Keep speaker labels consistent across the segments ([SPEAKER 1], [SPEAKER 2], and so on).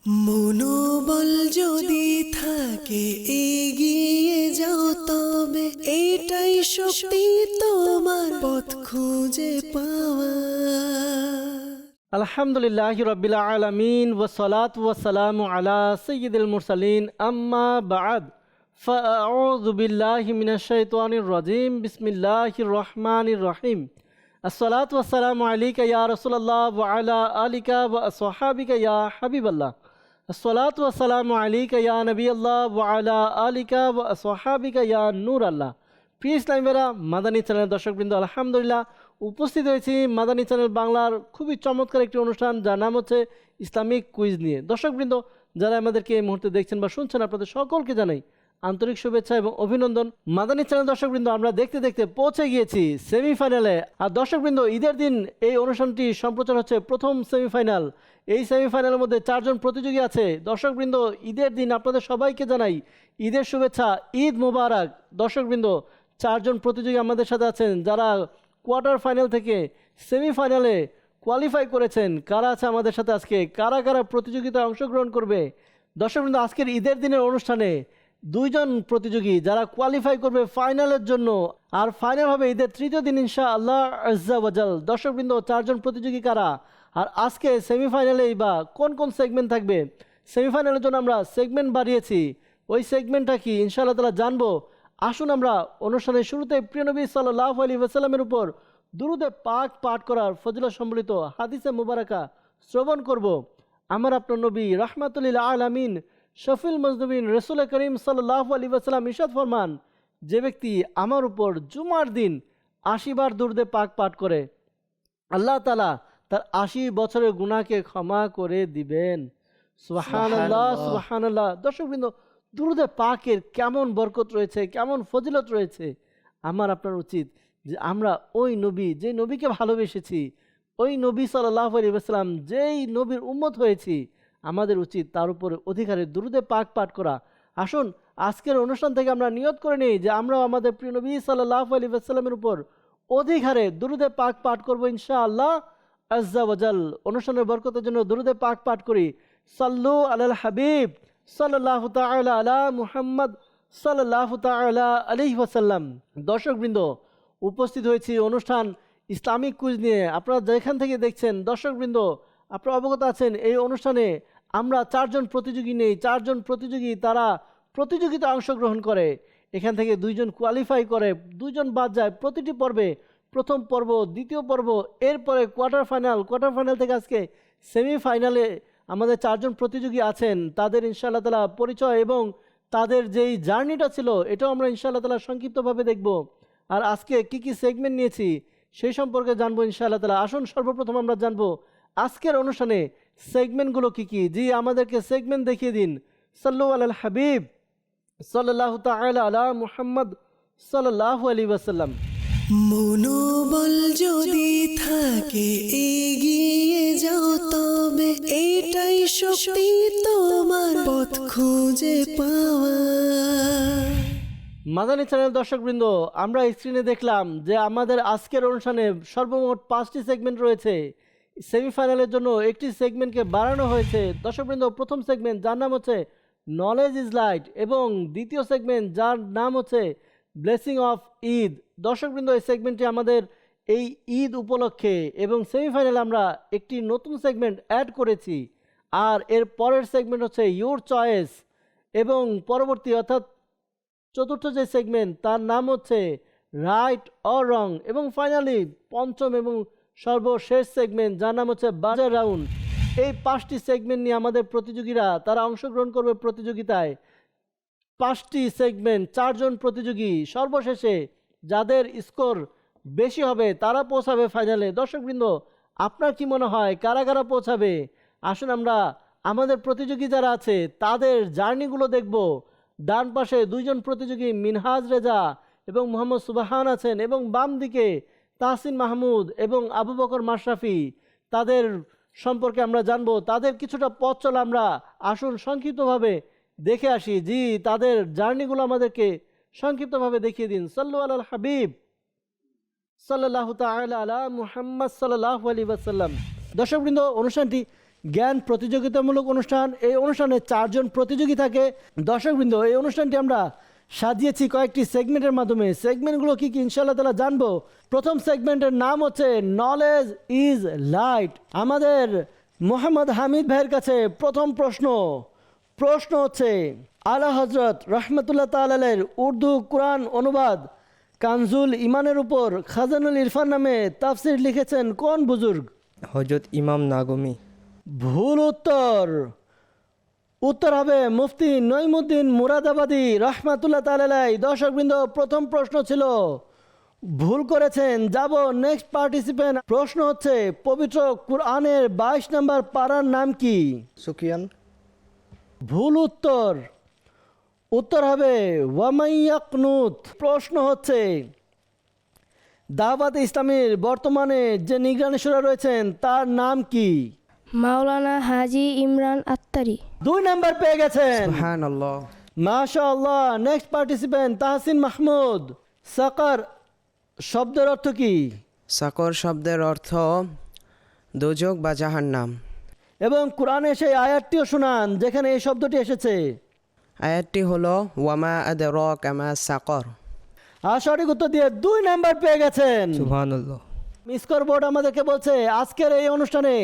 [SPEAKER 1] মনোবল যদি থাকে এগিয়ে যাও তবে এটাই শক্তি তোমার পথ খুঁজে পাওয়া।
[SPEAKER 2] আলহামদুলিল্লাহি রাব্বিল আলামিন ওয়াসসালাতু ওয়াসসালামু আলা সাইয়্যিদিল মুরসালিন আম্মা বা'দ ফাআউযু বিল্লাহি মিনাশ শাইতানির রাজীম বিসমিল্লাহির রহমানির রহিম। আসসালাতু ওয়াসসালামু আলাইকা ইয়া রাসূলুল্লাহ ওয়া আলা আলিকা ওয়া আসহাবিকা ইয়া হাবিবাল্লাহ। আসসালাতু ওয়াসসালামু আলাইকা ইয়া নবিয়াল্লাহ ওয়া আলা আলিকা ওয়া আসহাবিকা ইয়া নূরাল্লাহ। প্রিয় ইসলামীরা, মাদানী চ্যানেল দর্শকবৃন্দ, আলহামদুলিল্লাহ উপস্থিত হয়েছি মাদানী চ্যানেল বাংলার খুবই চমৎকার একটি অনুষ্ঠান যার নাম হচ্ছে ইসলামিক কুইজ নিয়ে। দর্শকবৃন্দ, যারা আমাদেরকে এই মুহূর্তে দেখছেন বা শুনছেন, আপনাদের সকলকে জানাই আন্তরিক শুভেচ্ছা এবং অভিনন্দন। মাদানী চ্যানেল দর্শকবৃন্দ, আমরা দেখতে দেখতে পৌঁছে গিয়েছি সেমিফাইনালে। আর দর্শকবৃন্দ, ঈদের দিন এই অনুষ্ঠানটি সম্প্রচার হচ্ছে প্রথম সেমিফাইনাল। এই সেমিফাইনালের মধ্যে 4 জন প্রতিযোগী আছে। দর্শকবৃন্দ, ঈদের দিন আপনাদের সবাইকে জানাই ঈদের শুভেচ্ছা, ঈদ মোবারক। দর্শকবৃন্দ, 4 জন প্রতিযোগী আমাদের সাথে আছেন যারা কোয়ার্টার ফাইনাল থেকে সেমিফাইনালে কোয়ালিফাই করেছেন। কারা আছে আমাদের সাথে আজকে, কারা কারা প্রতিযোগিতায় অংশগ্রহণ করবে? দর্শকবৃন্দ, আজকের ঈদের দিনের অনুষ্ঠানে 2 জন প্রতিযোগী যারা কোয়ালিফাই করবে ফাইনালের জন্য, আর ফাইনাল হবে ঈদের 3য় দিন ইনশাআল্লাহ আজ্জা ওয়াজাল। দর্শকবৃন্দ, 4 জন প্রতিযোগী কারা, আর আজকে সেমিফাইনালেই বা কোন কোন সেগমেন্ট থাকবে? সেমিফাইনালের জন্য আমরা সেগমেন্ট বাড়িয়েছি, ওই সেগমেন্টটা কি ইনশাআল্লাহ তাআলা জানবো। আসুন আমরা অনুষ্ঠানের শুরুতে প্রিয় নবী সাল্লাল্লাহু আলাইহি ওয়াসাল্লামের উপর দুরূদে পাক পাঠ করার ফজিলত সম্বলিত হাদিসে মুবারাকা শ্রবণ করব। আমার আপনার নবী রাহমাতুল লিল আলামিন শফিল মজনুবিন রাসূল করিম সাল্লাল্লাহু আলাইহি ওয়াসাল্লাম ইরশাদ ফরমান, যে ব্যক্তি আমার উপর জুমার দিন 80 বার দুরূদে পাক পাঠ করে, আল্লাহ তাআলা তার 80 বছরের গুনাহকে ক্ষমা করে দিবেন। সুবহানাল্লাহ, সুবহানাল্লাহ। দর্শকবৃন্দ, দুরূদে পাকের কেমন বরকত রয়েছে, কেমন ফজিলত রয়েছে। আমার আপনার উচিত যে আমরা ওই নবী, যে নবীকে ভালোবেসেছি, ওই নবী সাল্লাল্লাহু আলাইহি ওয়াসাল্লাম যেই নবীর উম্মত হয়েছি, আমাদের উচিত তার উপরে অধিকারে দুরূদে পাক পাঠ করা। আসুন আজকের অনুষ্ঠান থেকে আমরা নিয়ত করে নিই যে আমরাও আমাদের প্রিয় নবী সাল্লাল্লাহু আলাইহি ওয়াসাল্লামের উপর অধিকারে দুরূদে পাক পাঠ করব ইনশাআল্লাহ আজ্জা ওয়াজাল। অনুষ্ঠানের বরকতের জন্য দুরূদে পাক পাঠ করি। সাল্লু আলাল হাবিব সাল্লাল্লাহু তাআলা আলা মুহাম্মদ সাল্লাল্লাহু তাআলা আলাইহি ওয়াসাল্লাম। দর্শকবৃন্দ, উপস্থিত হয়েছি অনুষ্ঠান ইসলামিক কুইজ নিয়ে। আপনারা যেখান থেকে দেখছেন দর্শকবৃন্দ, আপনারা অবগত আছেন এই অনুষ্ঠানে আমরা 4 জন প্রতিযোগী নেই। 4 জন প্রতিযোগী তারা প্রতিযোগিতায় অংশগ্রহণ করে। এখান থেকে 2 জন কোয়ালিফাই করে, 2 জন বাদ যায় প্রতিটি পর্বে। প্রথম পর্ব, দ্বিতীয় পর্ব, এরপরে কোয়ার্টার ফাইনাল। কোয়ার্টার ফাইনাল থেকে আজকে সেমিফাইনালে আমাদের 4 জন প্রতিযোগী আছেন। তাদের ইনশাআল্লাহ তাআলা পরিচয় এবং তাদের যেই জার্নিটা ছিল এটাও আমরা ইনশাআল্লাহ তাআলা সংক্ষিপ্তভাবে দেখব। আর আজকে কি কি সেগমেন্ট নিয়েছি সেই সম্পর্কে জানবো ইনশাআল্লাহ তাআলা। আসুন সর্বপ্রথম আমরা জানবো আজকের অনুষ্ঠানে সেগমেন্টগুলো কি কি। জি, আমাদেরকে সেগমেন্ট দেখিয়ে দিন। সাল্লু আলাল হাবিব সাল্লাল্লাহু তাআলা আলা মুহাম্মদ সাল্লাল্লাহু আলাইহি ওয়াসাল্লাম।
[SPEAKER 1] মনোবল যদি থাকে এগিয়ে যাও তবে এটাই শক্তি তোমার পথ খুঁজে পাওয়া।
[SPEAKER 2] মাদানী চ্যানেল দর্শকবৃন্দ, আমরা স্ক্রিনে দেখলাম যে আমাদের আজকের অনুষ্ঠানে সর্বমোট 5টি সেগমেন্ট রয়েছে। সেমিফাইনালের জন্য একটি সেগমেন্টকে বাড়ানো হয়েছে। দর্শকবৃন্দ, প্রথম সেগমেন্ট যার নাম হচ্ছে নলেজ ইজ লাইট এবং দ্বিতীয় সেগমেন্ট যার নাম হচ্ছে ব্লেসিং অফ ঈদ। দর্শকবৃন্দ, এই সেগমেন্টটি আমাদের এই ঈদ উপলক্ষে, এবং সেমিফাইনালে আমরা একটি নতুন সেগমেন্ট অ্যাড করেছি। আর এর পরের সেগমেন্ট হচ্ছে ইউর চয়েস, এবং পরবর্তী অর্থাৎ চতুর্থ যে সেগমেন্ট তার নাম হচ্ছে রাইট অর রং, এবং ফাইনালি পঞ্চম এবং সর্বশেষ সেগমেন্ট যার নাম হচ্ছে বাজার রাউন্ড। এই 5টি সেগমেন্ট নিয়ে আমাদের প্রতিযোগীরা তারা অংশগ্রহণ করবে প্রতিযোগিতায়। 5টি সেগমেন্ট, 4 জন প্রতিযোগী, সর্বশেষে যাদের স্কোর বেশি হবে তারা পৌঁছাবে ফাইনালে। দর্শকবৃন্দ, আপনার কি মনে হয় কারা কারা পৌঁছাবে? আসুন আমরা আমাদের প্রতিযোগী যারা আছে তাদের জার্নিগুলো দেখব। ডান পাশে 2 জন প্রতিযোগী মিনহাজ রেজা এবং মোহাম্মদ সুবাহান আছেন, এবং বাম দিকে তাহসিন মাহমুদ এবং আবু বকর মাশরাফি। তাদের সম্পর্কে আমরা জানবো, তাদের কিছুটা পথ চলা আমরা আসুন সংক্ষিপ্তভাবে দেখে আসি। জি, তাদের জার্নিগুলো আমাদেরকে সংক্ষিপ্তভাবে দেখিয়ে দিন। সাল্লু আলাল হাবিব সাল্লাল্লাহু তাআলা আলা মুহাম্মদ সাল্লাল্লাহু আলাইহি ওয়াসাল্লাম। দর্শকবৃন্দ, অনুষ্ঠানটি জ্ঞান প্রতিযোগিতামূলক অনুষ্ঠান। এই অনুষ্ঠানে 4 জন প্রতিযোগী থাকে। দর্শকবৃন্দ, এই অনুষ্ঠানটি আমরা সাজিয়েছি কয়েকটি সেগমেন্টের মাধ্যমে। সেগমেন্টগুলো কী কী ইনশাআল্লাহ তাআলা জানবো। প্রথম সেগমেন্টের নাম হচ্ছে নলেজ ইজ লাইট। আমাদের মোহাম্মদ হামিদ ভাইয়ের কাছে প্রথম প্রশ্ন হচ্ছে, আলা হজরত রহমতুল্লাহ তাআলার উর্দু কোরআন অনুবাদ কানজুল ইমানের উপর খাজানুল ইরফান নামে তাফসির লিখেছেন কোন বুজুর্গ?
[SPEAKER 3] হজরত ইমাম নাগমি।
[SPEAKER 2] ভুল উত্তর। উত্তর হবে মুফতি নঈমুদ্দিন মুরাদাবাদী রহমাতুল্লাহ তাআলা। দর্শকবৃন্দ, প্রথম প্রশ্ন ছিল ভুল করেছেন। যাব নেক্সট পার্টিসিপেন্ট। প্রশ্ন হচ্ছে, পবিত্র কুরআনের 22 নম্বর পারার নাম কি?
[SPEAKER 3] সুকিয়ান।
[SPEAKER 2] ভুল উত্তর। উত্তর হবে ওয়ামাইয়াকনুত। প্রশ্ন হচ্ছে, দাওয়াত ইসলামীর বর্তমানে যে নিগরানি শুরা রয়েছেন তার নাম কি?
[SPEAKER 4] মাওলানা হাজি ইমরান আত্তারি।
[SPEAKER 2] 2 নাম্বার পেয়ে গেছেন।
[SPEAKER 3] সুবহানাল্লাহ।
[SPEAKER 2] মাশাআল্লাহ। Next participant Tahsin Mahmud. সাকার শব্দের অর্থ কি?
[SPEAKER 3] সাকর শব্দের অর্থ দোজক বা জাহান্নাম।
[SPEAKER 2] এবং কোরআনে সেই আয়াতটিও শোনান যেখানে এই শব্দটি এসেছে।
[SPEAKER 3] আয়াতটি হলো ওয়ামা আদরাকা মা সাকর।
[SPEAKER 2] আর সঠিক উত্তর দিয়ে 2 নাম্বার পেয়ে গেছেন।
[SPEAKER 3] সুবহানাল্লাহ।
[SPEAKER 2] স্কোর বোর্ড আমাদেরকে বলছে আজকের এই অনুষ্ঠানে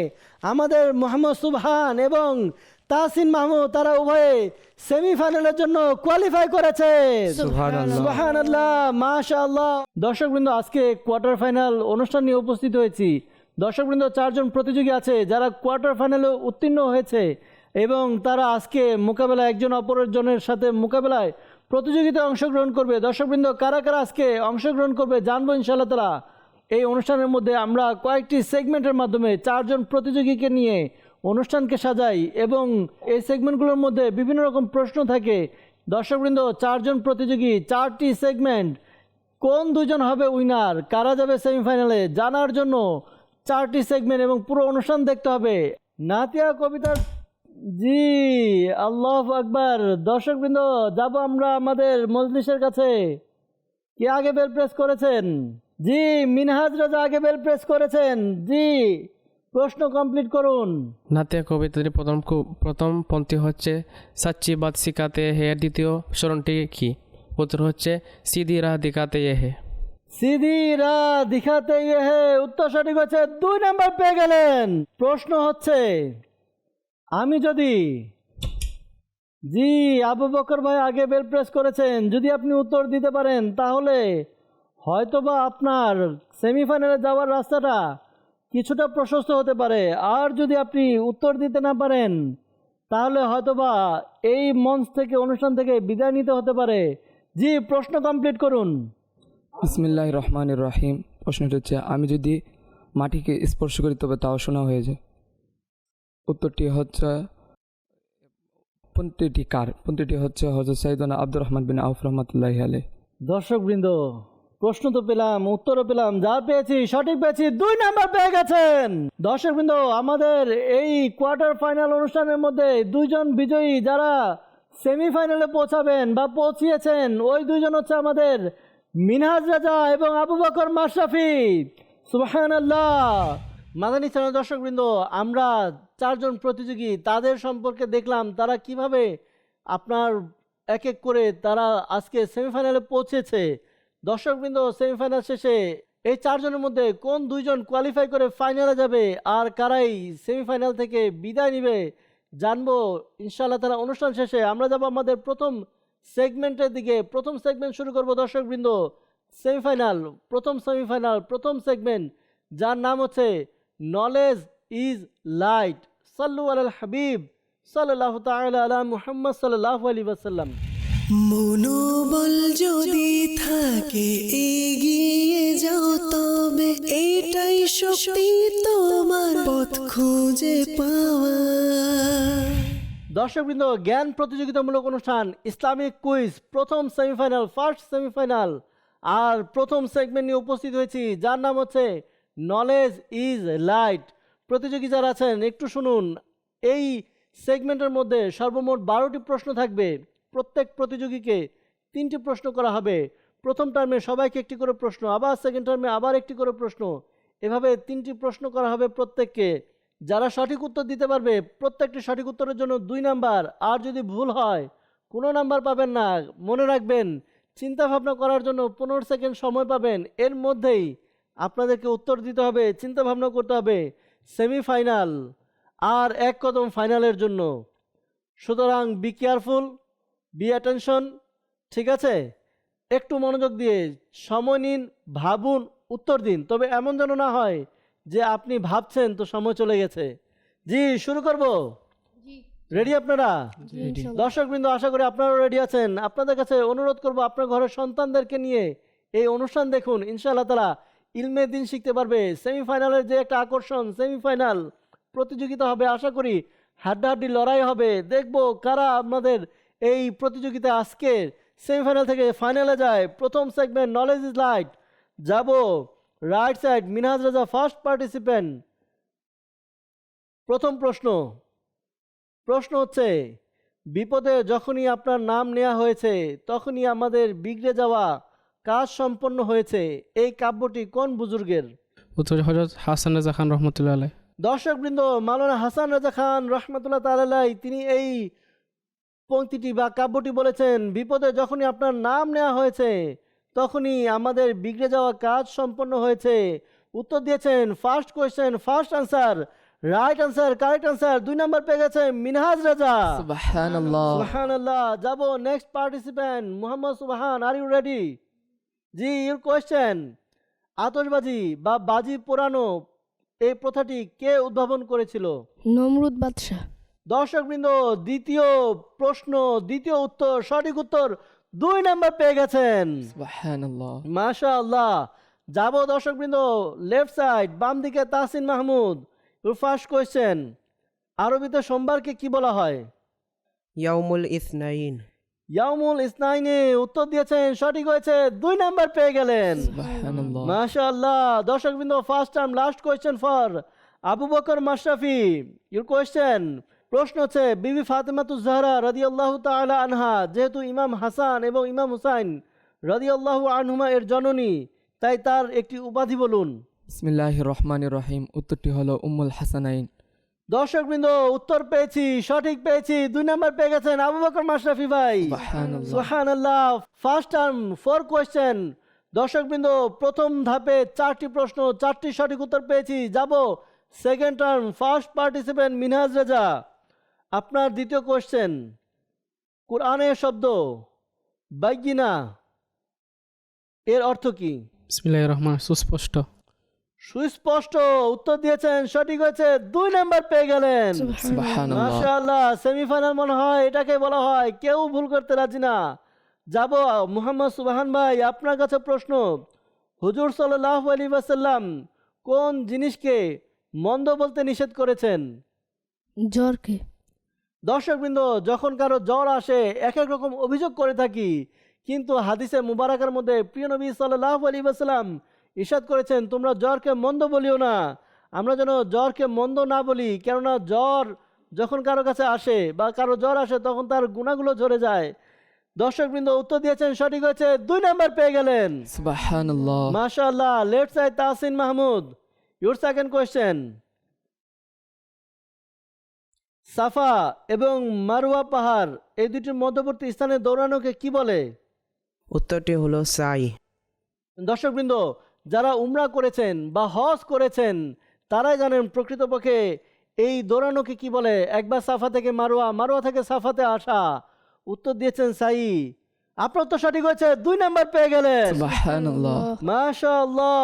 [SPEAKER 2] আমাদের মোহাম্মদ সুবহান এবং তাহসিন মাহমুদ তারা উভয়ে সেমিফাইনালের জন্য কোয়ালিফাই করেছে।
[SPEAKER 3] সুবহানাল্লাহ।
[SPEAKER 2] সুবহানাল্লাহ, মাশাআল্লাহ। দর্শকবৃন্দ, আজকে কোয়ার্টার ফাইনাল অনুষ্ঠান নিয়ে উপস্থিত হয়েছি। দর্শকবৃন্দ, 4 জন প্রতিযোগী আছে যারা কোয়ার্টার ফাইনালে উত্তীর্ণ হয়েছে এবং তারা আজকে মোকাবেলায় একজন অপরজনের সাথে মোকাবেলায় প্রতিযোগিতায় অংশগ্রহণ করবে। দর্শকবৃন্দ, কারা কারা আজকে অংশগ্রহণ করবে জানবো ইনশাআল্লাহ তাআলা। এই অনুষ্ঠানের মধ্যে আমরা কয়েকটি সেগমেন্টের মাধ্যমে 4 জন প্রতিযোগীকে নিয়ে অনুষ্ঠানকে সাজাই এবং এই সেগমেন্টগুলোর মধ্যে বিভিন্ন রকম প্রশ্ন থাকে। দর্শকবৃন্দ, 4 জন প্রতিযোগী, 4টি সেগমেন্ট, কোন 2 জন হবে উইনার, কারা যাবে সেমিফাইনালে জানার জন্য 4টি সেগমেন্ট এবং পুরো অনুষ্ঠান দেখতে হবে। নাতিয়া কবিতা, জি আল্লাহু আকবার। দর্শকবৃন্দ, যাব আমরা আমাদের মজলিসের কাছে। কে আগে বেল প্রেস করেছেন? জি, মিনহাজ রাজা আগে বেল প্রেস করেছেন। জি, প্রশ্ন কমপ্লিট করুন।
[SPEAKER 5] নাতিয়া কবিতার প্রথম পংক্তি হচ্ছে সাচ্চি বাত শিখাতে হে। দ্বিতীয় স্মরণটি কি? উত্তর হচ্ছে সিধি রাহ দিখাতে হে।
[SPEAKER 2] সিধি রাহ দিখাতে হে। উত্তর সঠিক হচ্ছে। 2 নাম্বার পেয়ে গেলেন। প্রশ্ন হচ্ছে, আমি যদি, জি আবু বকর ভাই আগে বেল প্রেস করেছেন, যদি আপনি উত্তর দিতে পারেন তাহলে হয়তোবা আপনার সেমিফাইনালে যাওয়ার রাস্তাটা কিছুটা প্রশস্ত হতে পারে। আর যদি আপনি উত্তর দিতে না পারেন তাহলে হয়তোবা এই মঞ্চ থেকে, অনুষ্ঠান থেকে বিদায় নিতে হতে পারে। জি, প্রশ্ন কমপ্লিট করুন।
[SPEAKER 6] বিসমিল্লাহির রহমানির রহিম। প্রশ্নটি হচ্ছে, আমি যদি মাটিকে স্পর্শ করি তবে তাও শোনা হয়ে যায়। উত্তরটি হচ্ছে, পন্থীটি কার? পন্থীটি হচ্ছে হযরত সাইয়েদনা আব্দুর রহমান বিন আউফ রাহমাতুল্লাহি আলাইহি।
[SPEAKER 2] দর্শকবৃন্দ, প্রশ্ন তো পেলাম, উত্তরও পেলাম, যা পেয়েছি সঠিক পেয়েছি। 2 নাম্বার পেয়ে গেছেন। দর্শকবৃন্দ, আমাদের এই কোয়ার্টার ফাইনাল অনুষ্ঠানের মধ্যে 2 জন বিজয়ী যারা সেমিফাইনালে পৌঁছাবেন বা পৌঁছিয়েছেন, ওই 2 জন হচ্ছে আমাদের মিনহাজ রাজা এবং আবু বকর মাশরাফি। সুবহানাল্লাহ। মাদানী চ্যানেল দর্শকবৃন্দ, আমরা 4 জন প্রতিযোগী তাদের সম্পর্কে দেখলাম তারা কিভাবে আপনার এক এক করে তারা আজকে সেমিফাইনালে পৌঁছেছে। দর্শকবৃন্দ, সেমিফাইনাল শেষে এই 4 জনের মধ্যে কোন 2 জন কোয়ালিফাই করে ফাইনালে যাবে আর কারাই সেমিফাইনাল থেকে বিদায় নিবে জানবো ইনশাআল্লাহ তাআলা অনুষ্ঠান শেষে। আমরা যাব আমাদের প্রথম সেগমেন্টের দিকে। প্রথম সেগমেন্ট শুরু করব দর্শকবৃন্দ। সেমিফাইনাল, প্রথম সেগমেন্ট যার নাম হচ্ছে নলেজ ইজ লাইট। সাল্লু আলাল হাবিব সাল্লাল্লাহু তাআলা আলা মুহাম্মদ সাল্লাল্লাহু আলাইহি ওয়াসাল্লাম।
[SPEAKER 1] মনোবল যদি থাকে এগিয়ে যাও তবে এটাই শক্তি তোমার পথ খুঁজে পাওয়া।
[SPEAKER 2] দর্শকবৃন্দ, জ্ঞান প্রতিযোগিতামূলক অনুষ্ঠান ইসলামিক কুইজ প্রথম সেমিফাইনাল, ফার্স্ট সেমিফাইনাল আর প্রথম সেগমেন্ট নিয়ে উপস্থিত হয়েছি যার নাম হচ্ছে নলেজ ইজ লাইট। প্রতিযোগী যারা আছেন একটু শুনুন। এই সেগমেন্টের মধ্যে সর্বমোট 12টি প্রশ্ন থাকবে। প্রত্যেক প্রতিযোগীকে 3টি প্রশ্ন করা হবে। প্রথম টার্মে সবাইকে একটি করে প্রশ্ন, আবার সেকেন্ড টার্মে আবার একটি করে প্রশ্ন, এভাবে 3টি প্রশ্ন করা হবে প্রত্যেককে। যারা সঠিক উত্তর দিতে পারবে প্রত্যেকটি সঠিক উত্তরের জন্য 2 নাম্বার, আর যদি ভুল হয় কোনো নাম্বার পাবেন না। মনে রাখবেন, চিন্তা ভাবনা করার জন্য 15 সেকেন্ড সময় পাবেন, এর মধ্যেই আপনাদেরকে উত্তর দিতে হবে, চিন্তা ভাবনা করতে হবে। সেমিফাইনাল আর এক কদম ফাইনালের জন্য, সুতরাং বি কেয়ারফুল, বি অ্যাটেনশন, ঠিক আছে? একটু মনোযোগ দিয়ে সময় নিন, ভাবুন, উত্তর দিন। তবে এমন যেন না হয় যে আপনি ভাবছেন তো সময় চলে গেছে। জি, শুরু করব। রেডি আপনারা? দর্শকবৃন্দ, আশা করি আপনারাও রেডি আছেন। আপনাদের কাছে অনুরোধ করব, আপনার ঘরের সন্তানদেরকে নিয়ে এই অনুষ্ঠান দেখুন। ইনশাআল্লাহ তাআলা ইলমে দিন শিখতে পারবে। সেমিফাইনালের যে একটা আকর্ষণ, সেমিফাইনাল প্রতিযোগিতা হবে, আশা করি হাড্ডাহাড্ডি লড়াই হবে। দেখব কারা আমাদের এই প্রতিযোগিতায় আজকে সেমিফাইনাল থেকে ফাইনালে যায়। প্রথম সেগমেন্ট নলেজ ইজ লাইট, যাব রাইট সাইড, মিনহাজ রাজা ফার্স্ট পার্টিসিপেন্ট। প্রথম প্রশ্ন হচ্ছে, বিপদে যখনই আপনার নাম নেওয়া হয়েছে তখনই আমাদের বিগড়ে যাওয়া কাজ সম্পন্ন হয়েছে। এই কাব্যটি কোন বুজুর্গের?
[SPEAKER 5] উত্তর হযরত হাসান রাজা খান রহমতুল্লাহ আলাইহি।
[SPEAKER 2] দর্শকবৃন্দ, মাওলানা হাসান রাজা খান রহমতুল্লাহ তাআলা আলাইহি তিনি এই পংক্তিটি বা কাব্যটি বলেছেন, বিপদে যখনই আপনার নাম নেওয়া হয়েছে তখনই আমাদের বিগড়ে যাওয়া কাজ সম্পন্ন হয়েছে। উত্তর দিয়েছেন first question, first answer, right answer, correct answer. 2 number পেয়ে গেছে মিনহাজ রাজা।
[SPEAKER 3] সুবহানাল্লাহ।
[SPEAKER 2] সুবহানাল্লাহ। যাব next participant Mohammad Subhan. Are you ready? জি, ইউর কোয়েশ্চেন। আতশবাজি বা বাজি পোড়ানো এই প্রথাটি কে উদ্ভাবন করেছিল?
[SPEAKER 4] নমরুদ বাদশাহ।
[SPEAKER 2] দর্শকবৃন্দ, দ্বিতীয় প্রশ্ন, দ্বিতীয় উত্তর, সঠিক উত্তর 2 নাম্বার পেয়ে গেছেন।
[SPEAKER 3] সুবহানাল্লাহ।
[SPEAKER 2] মাশাআল্লাহ। যাব দর্শকবৃন্দ লেফট সাইড, বাম দিকে Tahsin Mahmud. Your first question, আরবিতে সোমবারকে কি বলা হয়?
[SPEAKER 3] ইয়াউমুল ইসনাইন।
[SPEAKER 2] ইয়াউমুল ইসনাইনে উত্তর দিয়েছেন, সঠিক হয়েছে, 2 নাম্বার পেয়ে গেলেন।
[SPEAKER 3] সুবহানাল্লাহ।
[SPEAKER 2] মাশাআল্লাহ। দর্শকবৃন্দ, first time last question for Abu Bakr Mashrafi. Your question, প্রশ্ন হচ্ছে, বিবি ফাতেমাতুজ জাহরা রাদিয়াল্লাহু তাআলা আনহা যেহেতু ইমাম হাসান এবং ইমাম হুসাইন রাদিয়াল্লাহু আনহুমা এর জননী, তাই তার একটি উপাধি বলুন।
[SPEAKER 6] বিসমিল্লাহির রহমানির রহিম। উত্তরটি হলো উম্মুল হাসানাইন।
[SPEAKER 2] দর্শকবৃন্দ, উত্তর পেয়েছি, সঠিক পেয়েছি, 2 নাম্বার পেয়ে গেছেন আবু বকর মাশরাফি ভাই।
[SPEAKER 6] সুবহানাল্লাহ।
[SPEAKER 2] সুবহানাল্লাহ। First term 4 question. দর্শকবৃন্দ, প্রথম ধাপে 4টি প্রশ্ন, 4টি সঠিক উত্তর পেয়েছি। যাব second term, first participant Minhaj Reza. আপনার দ্বিতীয় কোয়েশ্চেন, কোরআনের শব্দ বাইগিনা এর অর্থ কি?
[SPEAKER 5] বিসমিল্লাহির রহমান, সুস্পষ্ট।
[SPEAKER 2] সুস্পষ্ট উত্তর দিয়েছেন, সঠিক হয়েছে, 2 নাম্বার পেয়ে গেলেন।
[SPEAKER 6] সুবহানাল্লাহ।
[SPEAKER 2] মাশাআল্লাহ। সেমিফাইনাল মনে হয় এটাকে বলা হয়, কেউ ভুল করতে রাজি না। যাব মুহাম্মদ সুবহান ভাই, আপনার কাছে প্রশ্ন, হুজুর সাল্লাল্লাহু আলাইহি ওয়াসাল্লাম কোন জিনিসকে মন্দ বলতে নিষেধ করেছেন?
[SPEAKER 4] জ্বরকে।
[SPEAKER 2] দর্শকবৃন্দ, যখন কারো জ্বর আসে এক এক রকম অভিযোগ করে থাকি, কিন্তু হাদিসে মুবারাকার মধ্যে প্রিয় নবী সাল্লাল্লাহু আলাইহি ওয়াসাল্লাম ইরশাদ করেছেন, তোমরা জ্বরকে মন্দ বলিও না। আমরা যেন জ্বরকে মন্দ না বলি, কেননা জ্বর যখন কারো কাছে আসে বা কারো জ্বর আসে তখন তার গুণাগুলো ঝরে যায়। দর্শকবৃন্দ, উত্তর দিয়েছেন, সঠিক হয়েছে, 2 নাম্বার পেয়ে গেলেন।
[SPEAKER 6] সুবহানাল্লাহ।
[SPEAKER 2] মাশাআল্লাহ। Left side Tahsin Mahmud, your second question. Safa এবং মারওয়া পাহাড় এই দুটির মধ্যবর্তী স্থানে দৌড়ানোকে কি বলে?
[SPEAKER 3] উত্তরটি হলো সাই।
[SPEAKER 2] দর্শকবৃন্দ, যারা উমরা করেছেন বা হজ করেছেন তারাই জানেন প্রকৃতপক্ষে এই দৌড়ানোকে কি বলে। একবার সাফা থেকে মারওয়া, মারওয়া থেকে সাফাতে আসা। উত্তর দিয়েছেন সাই। আপনার তো সঠিক হয়েছে, 2 নাম্বার পেয়ে গেলেন।
[SPEAKER 6] সুবহানাল্লাহ।
[SPEAKER 2] মাশাআল্লাহ।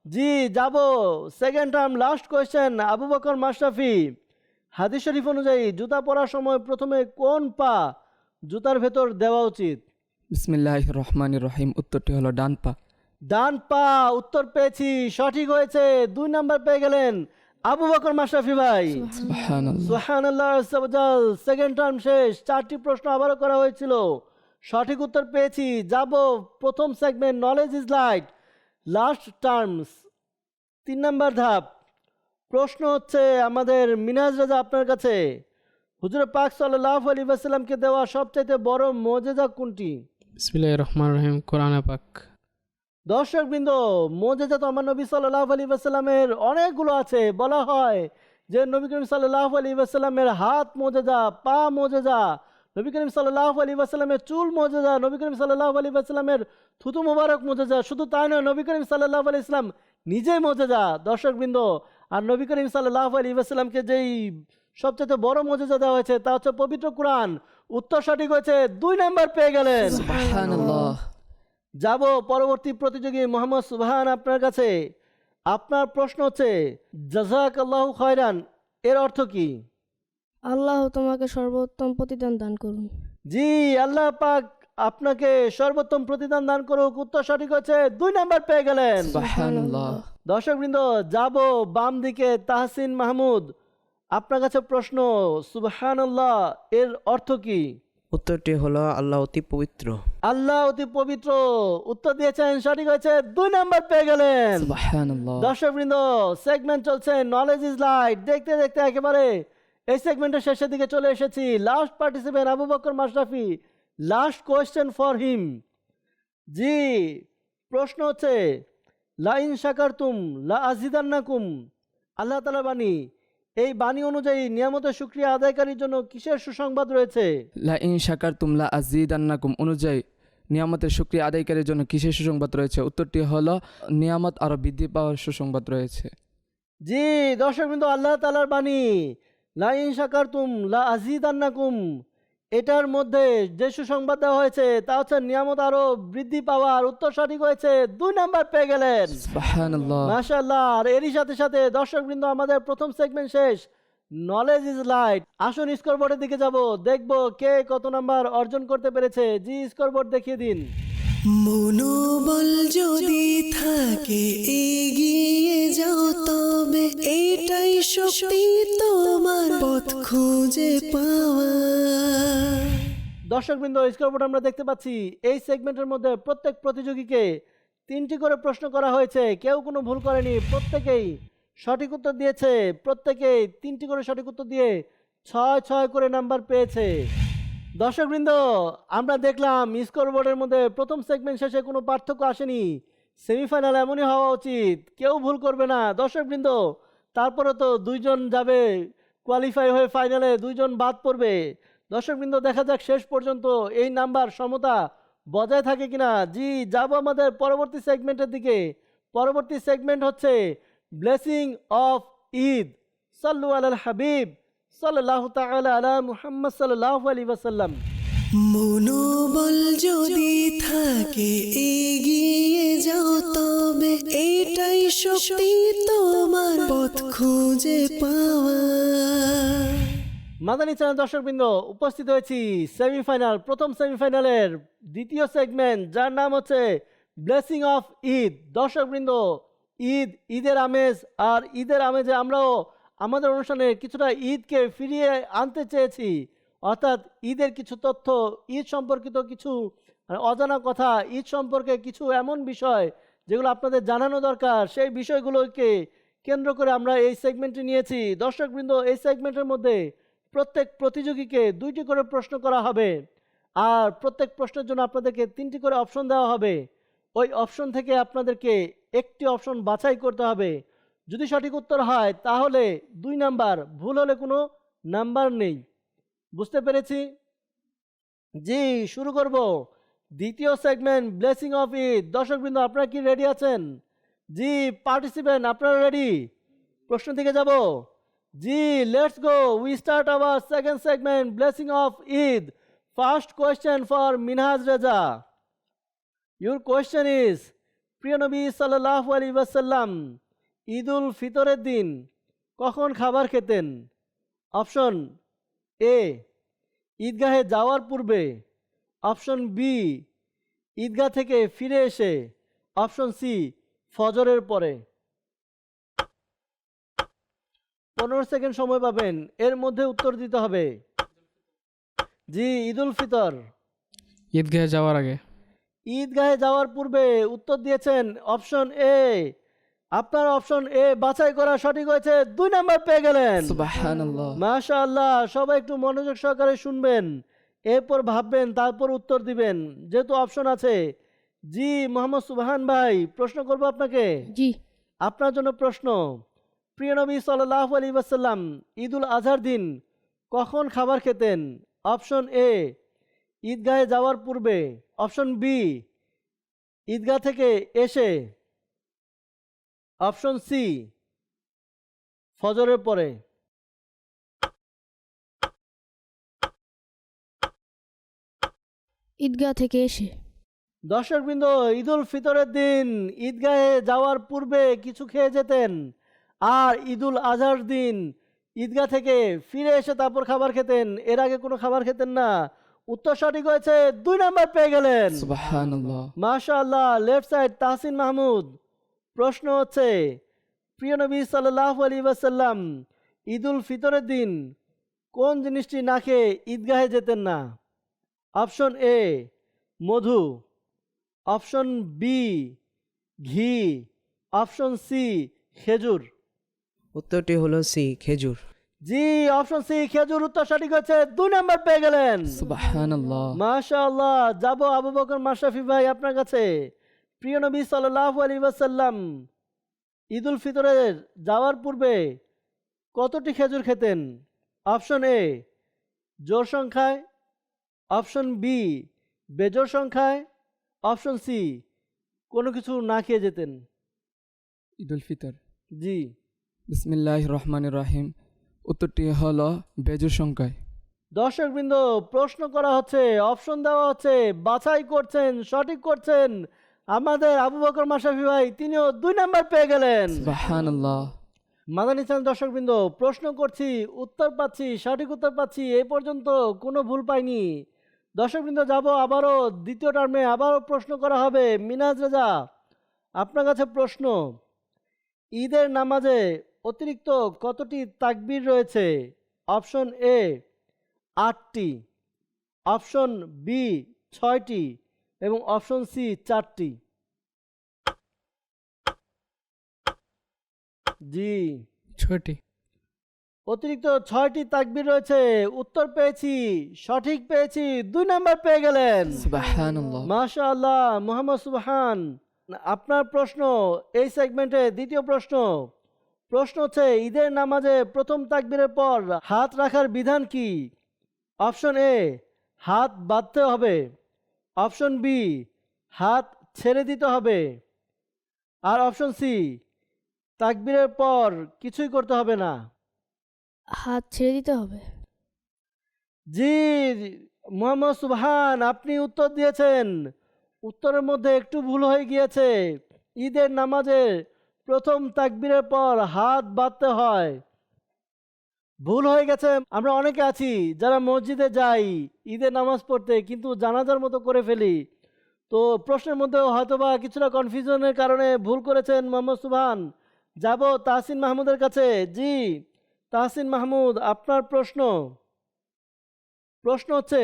[SPEAKER 2] জি, যাব second term last question Abu Bakr Mashrafi. হাদিস শরীফ অনুযায়ী জুতা পরার সময় প্রথমে কোন পা জুতার ভেতর দেওয়া উচিত?
[SPEAKER 6] বিসমিল্লাহির রহমানির রহিম। উত্তরটি হলো ডান পা।
[SPEAKER 2] ডান পা উত্তর পেয়েছি, সঠিক হয়েছে, 2 নাম্বার পেয়ে গেলেন আবু বকর মাশরাফি ভাই।
[SPEAKER 6] সুবহানাল্লাহ।
[SPEAKER 2] সুবহানাল্লাহ। সেকেন্ড টার্ম শেষ, 4টি প্রশ্ন আবারও করা হয়েছিল, সঠিক উত্তর পেয়েছি। যাব প্রথম segment knowledge is light, last terms, 3 number ধাপ। প্রশ্ন হচ্ছে আমাদের মিনহাজ রাজা আপনার কাছে, হুজুর পাক সাল্লাল্লাহু আলাইহি ওয়াসাল্লামকে দেওয়া সবচেয়ে বড় মুজিজা কোনটি?
[SPEAKER 5] বিসমিল্লাহির রহমানির রহিম, কোরআন পাক।
[SPEAKER 2] দর্শকবৃন্দ, মুজিজা তো আমার নবী সাল্লাল্লাহু আলাইহি ওয়াসাল্লামের অনেকগুলো আছে। বলা হয় যে নবী করিম সাল্লাল্লাহু আলাইহি ওয়াসাল্লামের হাত মোজেজা, পা মোজেজা, নবী করিম সাল্লাল্লাহু আলাইহি ওয়াসাল্লামের চুল মোজেজা, নবী করিম সাল্লাল্লাহু আলাইহি ওয়াসাল্লামের থুতু মোবারক মোজেজা, শুধু তাই নয় নবী করিম সাল্লাল্লাহু আলাইহি ওয়াসাল্লাম নিজেই মোজেজা দর্শকবৃন্দ। আর নবী করিম সাল্লাল্লাহু আলাইহি ওয়াসাল্লামকে যেই সবচেয়ে বড় মোজেজা দেওয়া হয়েছে তা হচ্ছে পবিত্র কোরআন। উত্তর সঠিক হয়েছে, 2 নাম্বার পেয়ে গেলেন।
[SPEAKER 3] সুবহানাল্লাহ।
[SPEAKER 2] যাব পরবর্তী প্রতিযোগী মোহাম্মদ সুবহান আপনার কাছে। আপনার প্রশ্ন হচ্ছে জাযাকাল্লাহু খায়রান এর অর্থ কি?
[SPEAKER 4] আল্লাহ তোমাকে সর্বোত্তম প্রতিদান দান করুন।
[SPEAKER 2] জি, আল্লাহ পাক আপনাকে সর্বোত্তম প্রতিদান দান করুক। উত্তর সঠিক হচ্ছে, 2 নাম্বার পেয়ে গেলেন।
[SPEAKER 3] সুবহানাল্লাহ।
[SPEAKER 2] দর্শকবৃন্দ, যাব বাম দিকে তাহসিন মাহমুদ আপনার কাছে প্রশ্ন, সুবহানাল্লাহ এর অর্থ কি?
[SPEAKER 3] উত্তরটি হলো আল্লাহ অতি পবিত্র।
[SPEAKER 2] আল্লাহ অতি পবিত্র। উত্তর দিয়েছেন, সঠিক হয়েছে, 2 নাম্বার পেয়ে গেলেন।
[SPEAKER 6] সুবহানাল্লাহ।
[SPEAKER 2] দর্শকবৃন্দ, সেগমেন্ট চলছে নলেজ ইজ লাইট। দেখতে দেখতে একেবারে এই সেগমেন্টের শেষের দিকে চলে এসেছি। Last participant Abu Bakr Mashrafi, last question for him. জি, প্রশ্ন হচ্ছে লা ইন শাকারতুম লা আযিদান্নাকুম, আল্লাহ তাআলার বাণী। এই বাণী অনুযায়ী নিয়ামতের শুকরিয়া আদায়কারীর জন্য কিসের সুসংবাদ রয়েছে?
[SPEAKER 6] লা ইন শাকারতুম লা আযীদান্নাকুম অনুযায়ী নিয়ামতের শুকরিয়া আদায়কারীর জন্য কিসের সুসংবাদ রয়েছে? উত্তরটি হলো নিয়ামত আরো বৃদ্ধি পাওয়ার সুসংবাদ রয়েছে।
[SPEAKER 2] জি দর্শকবৃন্দ, আল্লাহ তাআলার বাণী লা ইন শাকারতুম লা আযীদান্নাকুম, এটার মধ্যে যে সুসংবাদ দেওয়া হয়েছে তা হচ্ছে নিয়ামত আরো বৃদ্ধি পাওয়ার। উত্তর সঠিক হয়েছে, 2 নাম্বার পেয়ে গেলেন।
[SPEAKER 6] সুবহানাল্লাহ।
[SPEAKER 2] মাশাআল্লাহ। আর এরই সাথে সাথে দর্শকবৃন্দ, আমাদের প্রথম সেগমেন্ট শেষ। Knowledge is light. আসুন স্কোরবোর্ডের দিকে যাব, দেখব কে কত নাম্বার অর্জন করতে পেরেছে। জি, স্কোরবোর্ড দেখিয়ে দিন।
[SPEAKER 1] মনোবল যদি থাকে এগিয়ে যাও তবে এটাই শক্তি তোমার পথ খুঁজে পাওয়া।
[SPEAKER 2] দর্শকবৃন্দ, স্কোরবোর্ড আমরা দেখতে পাচ্ছি। এই সেগমেন্টের মধ্যে প্রত্যেক প্রতিযোগীকে 3টি করে প্রশ্ন করা হয়েছে। কেউ কোনো ভুল করেনি, প্রত্যেকেই সঠিক উত্তর দিয়েছে। প্রত্যেকেই 3টি করে সঠিক উত্তর দিয়ে 6 করে নাম্বার পেয়েছে। দর্শকবৃন্দ, আমরা দেখলাম স্কোরবোর্ডের মধ্যে প্রথম সেগমেন্ট শেষে কোনো পার্থক্য আসেনি। সেমিফাইনাল এমনই হওয়া উচিত, কেউ ভুল করবে না। দর্শকবৃন্দ, তারপরে তো 2 জন যাবে কোয়ালিফাই হয়ে ফাইনালে, 2 জন বাদ পড়বে। দর্শকবৃন্দ, দেখা যাক শেষ পর্যন্ত এই নাম্বার সমতা বজায় থাকে কিনা। জি, যাব আমাদের পরবর্তী সেগমেন্টের দিকে। পরবর্তী সেগমেন্ট হচ্ছে ব্লেসিং অফ ঈদ। সাল্লু আলাল হাবিব সাল্লাল্লাহু তাআলা আলা মুহাম্মদ সাল্লাল্লাহু আলাইহি ওয়াসাল্লাম।
[SPEAKER 1] মনোবল যদি থাকে এগিয়ে যাও তবে এটাই শক্তি তোমার পথ খুঁজে পাওয়া।
[SPEAKER 2] মাদানী চ্যানেল দর্শকবৃন্দ, উপস্থিত হয়েছি সেমিফাইনাল, প্রথম সেমিফাইনালের দ্বিতীয় সেগমেন্ট, যার নাম হচ্ছে ব্লেসিং অফ ঈদ। দর্শকবৃন্দ, ঈদের আমেজ, আর ঈদের আমেজে আমরাও আমাদের অনুষ্ঠানে কিছুটা ঈদকে ফিরিয়ে আনতে চেয়েছি। অর্থাৎ ঈদের কিছু তথ্য, ঈদ সম্পর্কিত কিছু অজানা কথা, ঈদ সম্পর্কে কিছু এমন বিষয় যেগুলো আপনাদের জানানো দরকার, সেই বিষয়গুলোকে কেন্দ্র করে আমরা এই সেগমেন্টটি নিয়েছি। দর্শকবৃন্দ, এই সেগমেন্টের মধ্যে প্রত্যেক প্রতিযোগীকে 2টি করে প্রশ্ন করা হবে, আর প্রত্যেক প্রশ্নের জন্য আপনাদেরকে 3টি করে অপশন দেওয়া হবে। ওই অপশন থেকে আপনাদেরকে একটি অপশন বাছাই করতে হবে। যদি সঠিক উত্তর হয় তাহলে 2 নাম্বার, ভুল হলে কোনো নাম্বার নেই। বুঝতে পেরেছি? জি, শুরু করব দ্বিতীয় সেগমেন্ট ব্লেসিং অফ ঈদ। দর্শকবৃন্দ, আপনারা কি রেডি আছেন? জি, পার্টিসিপেন্ট আপনারা রেডি? প্রশ্ন থেকে যাব। জি, let's go. We start our second segment blessing of Eid. First question for Minhaj Reza. Your question is, প্রিয় নবী সাল্লাল্লাহু আলাইহি ওয়াসাল্লাম ঈদুল ফিতরের দিন কখন খাবার খেতেন? অপশন এ, ঈদগাহে যাওয়ার পূর্বে। অপশন বি, ঈদগাহ থেকে ফিরে এসে। অপশন সি, ফজরের পরে। 15 সেকেন্ড সময় পাবেন, এর মধ্যে উত্তর দিতে হবে। জি, ঈদুল ফিতর।
[SPEAKER 5] ঈদগাহে যাওয়ার আগে।
[SPEAKER 2] ঈদগাহে যাওয়ার পূর্বে উত্তর দিয়েছেন অপশন এ। আপনার অপশন এ বাছাই করা সঠিক হয়েছে, 2 নাম্বার পেয়ে গেলেন।
[SPEAKER 6] সুবহানাল্লাহ।
[SPEAKER 2] মাশাআল্লাহ। সবাই একটু মনোযোগ সহকারে শুনবেন, এরপর ভাববেন, তারপর উত্তর দিবেন, যেহেতু অপশন আছে। জি, মোহাম্মদ সুবহান ভাই, প্রশ্ন করব আপনাকে।
[SPEAKER 4] জি।
[SPEAKER 2] আপনার জন্য প্রশ্ন, প্রিয় নবী সাল্লাল্লাহু আলাইহি ওয়াসাল্লাম ঈদুল আজহার দিন কখন খাবার খেতেন? অপশন এ, ঈদগাহে যাওয়ার পূর্বে। অপশন বি, ঈদগাহ থেকে এসে। অপশন সি, ফজরের পরে।
[SPEAKER 4] ঈদগাহ থেকে এসে।
[SPEAKER 2] দর্শকবৃন্দ, ঈদুল ফিতরের দিন ঈদগাহে যাওয়ার পূর্বে কিছু খেয়ে যেতেন, আর ঈদুল আজহার দিন ঈদগাহ থেকে ফিরে এসে তারপর খাবার খেতেন, এর আগে কোনো খাবার খেতেন না। উত্তর সঠিক হয়েছে, 2 নাম্বার পেয়ে গেলেন।
[SPEAKER 6] সুবহানাল্লাহ।
[SPEAKER 2] মাশাআল্লাহ, লেফট সাইড তাহসিন মাহমুদ। প্রশ্ন হচ্ছে, প্রিয় নবী সাল্লাল্লাহু আলাইহি ওয়াসাল্লাম ঈদুল ফিতরের দিন কোন জিনিসটি না খেয়ে ঈদগাহে যেতেন না? অপশন এ, মধু। অপশন বি, ঘি। অপশন সি, খেজুর।
[SPEAKER 3] উত্তরটি হলো সি, খেজুর।
[SPEAKER 2] জি, অপশন সি, খেজুর। উত্তর সঠিক হয়েছে, 2 নাম্বার পেয়ে গেলেন।
[SPEAKER 6] সুবহানাল্লাহ।
[SPEAKER 2] মাশাআল্লাহ, যাব আবু বকর মাশরাফি ভাই আপনার কাছে। প্রিয় নবী সাল্লাল্লাহু আলাইহি ওয়াসাল্লাম ঈদুল ফিতরের যাওয়ার পূর্বে কতটি খেজুর খেতেন? অপশন এ, জোড় সংখ্যায়। অপশন বি, বেজোড় সংখ্যায়। অপশন সি, কোনো কিছু না খেয়ে যেতেন।
[SPEAKER 6] ঈদুল ফিতর।
[SPEAKER 2] জি,
[SPEAKER 6] বিসমিল্লাহির রহমানির রহিম। উত্তরটি হলো বেজোড় সংখ্যায়।
[SPEAKER 2] দর্শকবৃন্দ, প্রশ্ন করা হচ্ছে, অপশন দেওয়া হচ্ছে, বাছাই করছেন, সঠিক করছেন আমাদের আবু বকর মাশরাফি ভাই, তিনিও 2 নাম্বার পেয়ে গেলেন।
[SPEAKER 6] সুবহানাল্লাহ।
[SPEAKER 2] মাদানী চ্যানেল দর্শকবৃন্দ, প্রশ্ন করছি, উত্তর পাচ্ছি, সঠিক উত্তর পাচ্ছি, এই পর্যন্ত কোনো ভুল পাইনি। দর্শকবৃন্দ, যাব আবারও দ্বিতীয় টার্মে, আবারও প্রশ্ন করা হবে। মিনাজ রেজা, আপনার কাছে প্রশ্ন, ঈদের নামাজে অতিরিক্ত কতটি তাকবীর রয়েছে? অপশন এ, 8টি। অপশন বি, 6টি। এবং অপশন সি, 4টি। জি,
[SPEAKER 5] 6টি।
[SPEAKER 2] অতিরিক্ত 6টি তাকবীর রয়েছে। উত্তর পেয়েছি, সঠিক পেয়েছি, 2 নাম্বার পেয়ে গেলেন।
[SPEAKER 6] সুবহানাল্লাহ।
[SPEAKER 2] মাশাআল্লাহ, মুহাম্মদ সুবহান। আপনার প্রশ্ন এই সেগমেন্টে দ্বিতীয় প্রশ্ন। প্রশ্ন হচ্ছে, ঈদের নামাজে প্রথম তাকবীরের পর হাত রাখার বিধান কি? অপশন এ, হাত বাঁধতে হবে। অপশন বি, হাত ছেড়ে দিতে হবে। আর অপশন সি, তাকবীরের পর কিছুই করতে হবে না।
[SPEAKER 4] হাত ছেড়ে দিতে হবে।
[SPEAKER 2] জি, মোহাম্মদ সুবহান, আপনি উত্তর দিয়েছেন। উত্তরের মধ্যে একটু ভুল হয়ে গিয়েছে। ঈদের নামাজে প্রথম তাকবীরের পর হাত বাঁধতে হয়। ভুল হয়ে গেছে। আমরা অনেকে আছি যারা মসজিদে যাই ঈদের নামাজ পড়তে, কিন্তু জানাজার মতো করে ফেলি। তো প্রশ্নের মধ্যেও হয়তোবা কিছুটা কনফিউশনের কারণে ভুল করেছেন মোহাম্মদ সুবহান। যাব তাহসিন মাহমুদের কাছে। জি, তাহসিন মাহমুদ, আপনার প্রশ্ন হচ্ছে,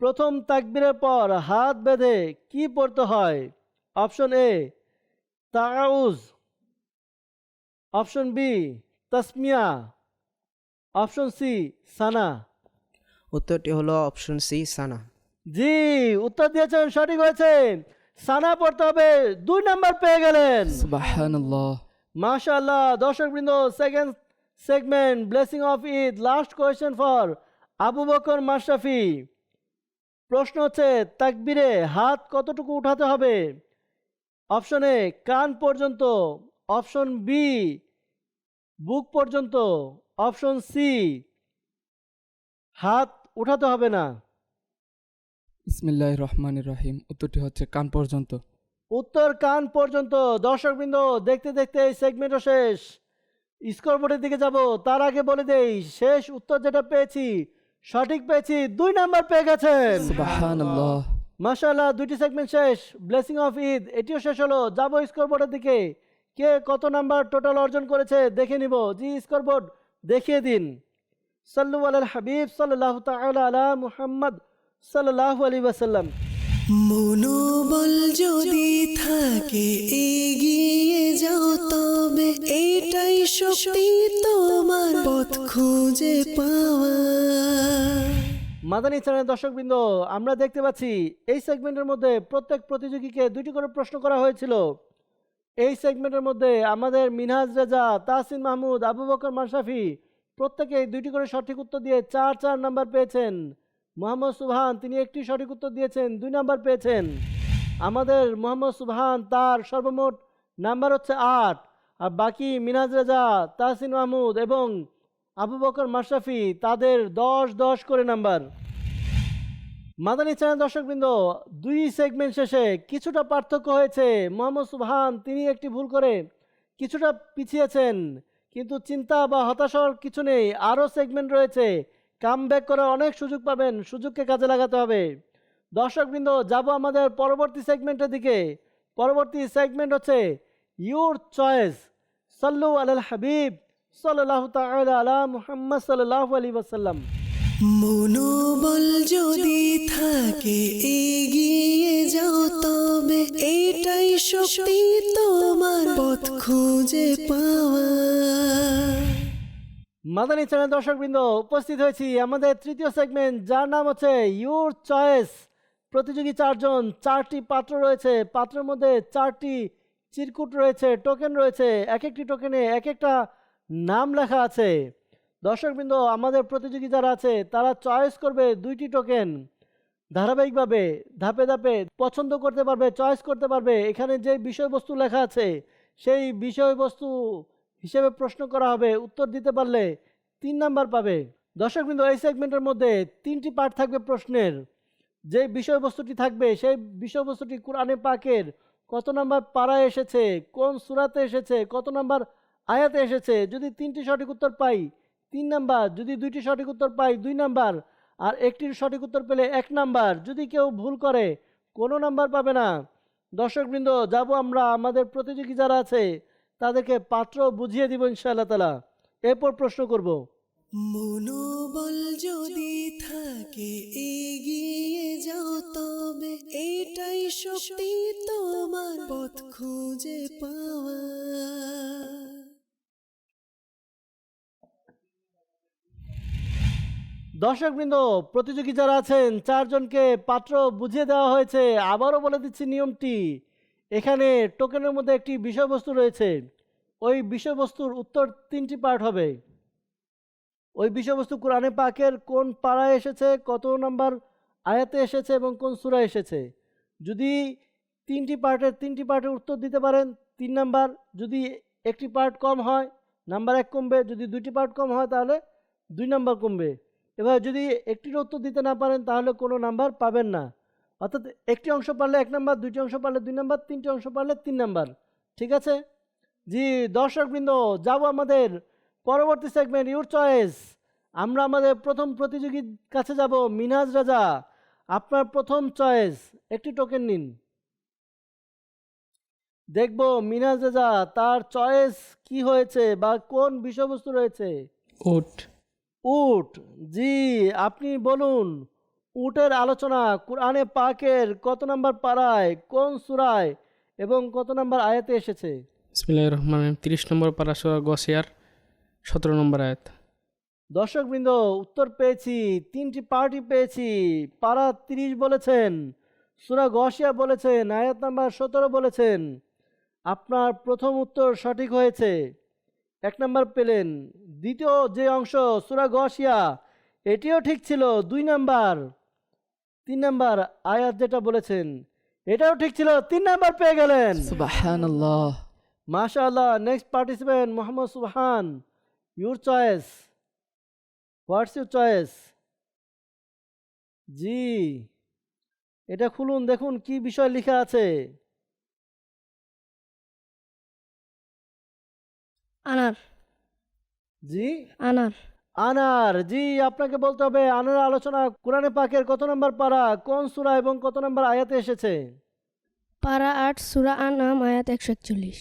[SPEAKER 2] প্রথম তাকবীরের পর হাত বেঁধে কি পড়তে হয়? অপশন এ, তাআউজ। অপশন বি, তাসমিয়া। অপশন সি, সানা।
[SPEAKER 3] উত্তরটি হলো অপশন সি, সানা।
[SPEAKER 2] জি, উত্তর দিয়েছেন, সঠিক হয়েছে। সানা পড়তে হবে, 2 নাম্বার পেয়ে গেলেন।
[SPEAKER 6] সুবহানাল্লাহ।
[SPEAKER 2] মাশাআল্লাহ, দর্শকবৃন্দ, second segment blessing of Eid, last question for Abu Bakr Mashrafi. প্রশ্ন হচ্ছে, তাকবীরে হাত কতটুকু উঠাতে হবে? অপশন এ, কান পর্যন্ত। অপশন বি, বুক পর্যন্ত। অপশন সি, হাত উঠাতে হবে না।
[SPEAKER 6] বিসমিল্লাহির রহমানির রহিম। উত্তরটি হচ্ছে কান পর্যন্ত।
[SPEAKER 2] উত্তর কান পর্যন্ত। দর্শকবৃন্দ, দেখতে দেখতে এই সেগমেন্টও শেষ। স্কোরবোর্ডের দিকে যাব, তার আগে বলে দেই, শেষ উত্তর যেটা পেয়েছি, সঠিক পেয়েছি, 2 নাম্বার পেয়ে গেছেন।
[SPEAKER 6] সুবহানাল্লাহ।
[SPEAKER 2] মাশাআল্লাহ, 2টি সেগমেন্ট শেষ। ব্লেসিং অফ ঈদ এটিও শেষ হলো। যাব স্কোরবোর্ডের দিকে, কে কত নাম্বার টোটাল অর্জন করেছে দেখে নিব। জি, স্কোরবোর্ড দেখিয়ে দিন। সাল্লু আলাল হাবিব সাল্লাল্লাহু তাআলা আলা মুহাম্মদ সাল্লাল্লাহু আলাইহি ওয়াসাল্লাম।
[SPEAKER 1] মনোবল যদি থাকে এগিয়ে যাও, তবে এটাই শক্তি তোমার পথ খুঁজে পাওয়া।
[SPEAKER 2] মাদানী চ্যানেল দর্শকবৃন্দ, আমরা দেখতে পাচ্ছি এই সেগমেন্টের মধ্যে প্রত্যেক প্রতিযোগীকে 2টি করে প্রশ্ন করা হয়েছিল। এই সেগমেন্টের মধ্যে আমাদের মিনহাজ রেজা, তাহসিন মাহমুদ, আবু বকর মাশরাফি প্রত্যেকেই 2টি করে সঠিক উত্তর দিয়ে 4 নাম্বার পেয়েছেন। মোহাম্মদ সুবহান তিনি একটি সঠিক উত্তর দিয়েছেন, 2 নাম্বার পেয়েছেন। আমাদের মোহাম্মদ সুবহান তার সর্বমোট নাম্বার হচ্ছে 8, আর বাকি মিনহাজ রেজা, তাহসিন মাহমুদ এবং আবু বকর মাশরাফি তাদের 10 করে নাম্বার। মাদানী চ্যানেল দর্শকবৃন্দ, 2 সেগমেন্ট শেষে কিছুটা পার্থক্য হয়েছে। মোহাম্মদ সুবহান তিনি একটি ভুল করে কিছুটা পিছিয়েছেন, কিন্তু চিন্তা বা হতাশার কিছু নেই, আরও সেগমেন্ট রয়েছে। কামব্যাক করার অনেক সুযোগ পাবেন, সুযোগকে কাজে লাগাতে হবে। দর্শকবৃন্দ, যাব আমাদের পরবর্তী সেগমেন্টের দিকে। পরবর্তী সেগমেন্ট হচ্ছে ইউর চয়েস। সাল্লু আলাল হাবিব সাল্লাল্লাহু তাআলা আলা মুহাম্মদ সাল্লাল্লাহু আলাইহি ওয়াসাল্লাম।
[SPEAKER 1] মনোবল যদি থাকে এগিয়ে যাও তবে এটাই শক্তি তোমার পথ খুঁজে পাওয়া।
[SPEAKER 2] মাদানী চ্যানেল দর্শকবৃন্দ, উপস্থিত হয়েছি আমাদের তৃতীয় সেগমেন্ট, যার নাম হচ্ছে ইউর চয়েস। প্রতিযোগী 4 জন, 4টি পাত্র রয়েছে, পাত্রের মধ্যে 4টি চিরকুট রয়েছে, টোকেন রয়েছে, এক একটি টোকেনে এক একটা নাম লেখা আছে। দর্শকবৃন্দ, আমাদের প্রতিযোগী যারা আছে তারা চয়েস করবে 2টি টোকেন, ধারাবাহিকভাবে ধাপে ধাপে পছন্দ করতে পারবে, চয়েস করতে পারবে। এখানে যে বিষয়বস্তু লেখা আছে সেই বিষয়বস্তু হিসেবে প্রশ্ন করা হবে, উত্তর দিতে পারলে 3 নাম্বার পাবে। দর্শকবৃন্দ, এই সেগমেন্টের মধ্যে 3টি পার্ট থাকবে প্রশ্নের। যে বিষয়বস্তুটি থাকবে সেই বিষয়বস্তুটি কোরআনে পাকের কত নাম্বার পারায় এসেছে, কোন সূরাতে এসেছে, কত নাম্বার আয়াতে এসেছে। যদি 3টি সঠিক উত্তর পাই 3 নাম্বার, যদি 2টি সঠিক উত্তর পাই 2 নাম্বার, আর একটির সঠিক উত্তর পেলে 1 নাম্বার। যদি কেউ ভুল করে কোনো নাম্বার পাবে না। দর্শকবৃন্দ, যাব আমরা আমাদের প্রতিযোগী যারা আছে তাদেরকে পাত্র বুঝিয়ে দিব ইনশাআল্লাহ তাআলা। এরপর প্রশ্ন করব।
[SPEAKER 1] মনোবল যদি থাকে এগিয়ে যাও তবে এটাই শক্তি তোমার পথ খুঁজে পাওয়া।
[SPEAKER 2] দর্শকবৃন্দ, প্রতিযোগী যারা আছেন 4 জনকে পাত্র বুঝিয়ে দেওয়া হয়েছে। আবারও বলে দিচ্ছি নিয়মটি। এখানে টোকেনের মধ্যে একটি বিষয়বস্তু রয়েছে, ওই বিষয়বস্তুর উত্তর 3টি পার্ট হবে। ওই বিষয়বস্তু কোরআনে পাকের কোন পারায় এসেছে, কত নাম্বার আয়াতে এসেছে এবং কোন সূরা এসেছে। যদি 3টি পার্টের উত্তর দিতে পারেন 3 নাম্বার। যদি একটি পার্ট কম হয় নাম্বার 1 কমবে, যদি 2টি পার্ট কম হয় তাহলে 2 নাম্বার কমবে। এবার যদি একটির উত্তর দিতে না পারেন তাহলে কোনো নাম্বার পাবেন না। অর্থাৎ একটি অংশ পারলে 1 নাম্বার, 2টি অংশ পারলে 2 নাম্বার, 3টি অংশ পারলে 3 নাম্বার। ঠিক আছে জি। দর্শকবৃন্দ, যাব আমাদের পরবর্তী সেগমেন্ট ইউর চয়েস। আমরা আমাদের প্রথম প্রতিযোগীর কাছে যাব, মিনহাজ রাজা। আপনার প্রথম চয়েস, একটি টোকেন নিন। দেখব মিনহাজ রাজা তার চয়েস কি হয়েছে বা কোন বিষয়বস্তু রয়েছে।
[SPEAKER 5] উট।
[SPEAKER 2] উট, জি আপনি বলুন। উটের আলোচনা কোরআনে পাকের কত নাম্বার পারায়, কোন সূরায় এবং কত নাম্বার আয়াতে এসেছে।
[SPEAKER 5] বিসমিল্লাহির রহমানির রহিম। 30 নম্বর পারা সূরা গসিয়ার 17 নম্বর আয়াত।
[SPEAKER 2] দর্শকবৃন্দ, উত্তর পেয়েছি, 3টি পার্টি পেয়েছি। পারা 30 বলেছেন, সূরা গসিয়া বলেছেন, আয়াত নাম্বার 17 বলেছেন। আপনার প্রথম উত্তর সঠিক হয়েছে, 1 নাম্বার পেলেন। দ্বিতীয় যে অংশ সূরা গসিয়া এটিও ঠিক ছিল, 2 নাম্বার। 3 নাম্বার আয়াত যেটা বলেছেন এটাও ঠিক ছিল, 3 নাম্বার পেয়ে গেলেন।
[SPEAKER 6] সুবহানাল্লাহ।
[SPEAKER 2] মাশাআল্লাহ। Next participant Mohammad Subhan, your choice. What's your choice? জি, এটা খুলুন, দেখুন কি বিষয় লেখা আছে।
[SPEAKER 4] আনার।
[SPEAKER 2] জি
[SPEAKER 4] আনার।
[SPEAKER 2] আনার, জি আপনাকে বলতে হবে আনার আলোচনা কোরআনে পাকের কত নম্বর পারা, কোন সূরা এবং কত নম্বর আয়াতে এসেছে।
[SPEAKER 4] পারা 8 সূরা আনাম আয়াত 141।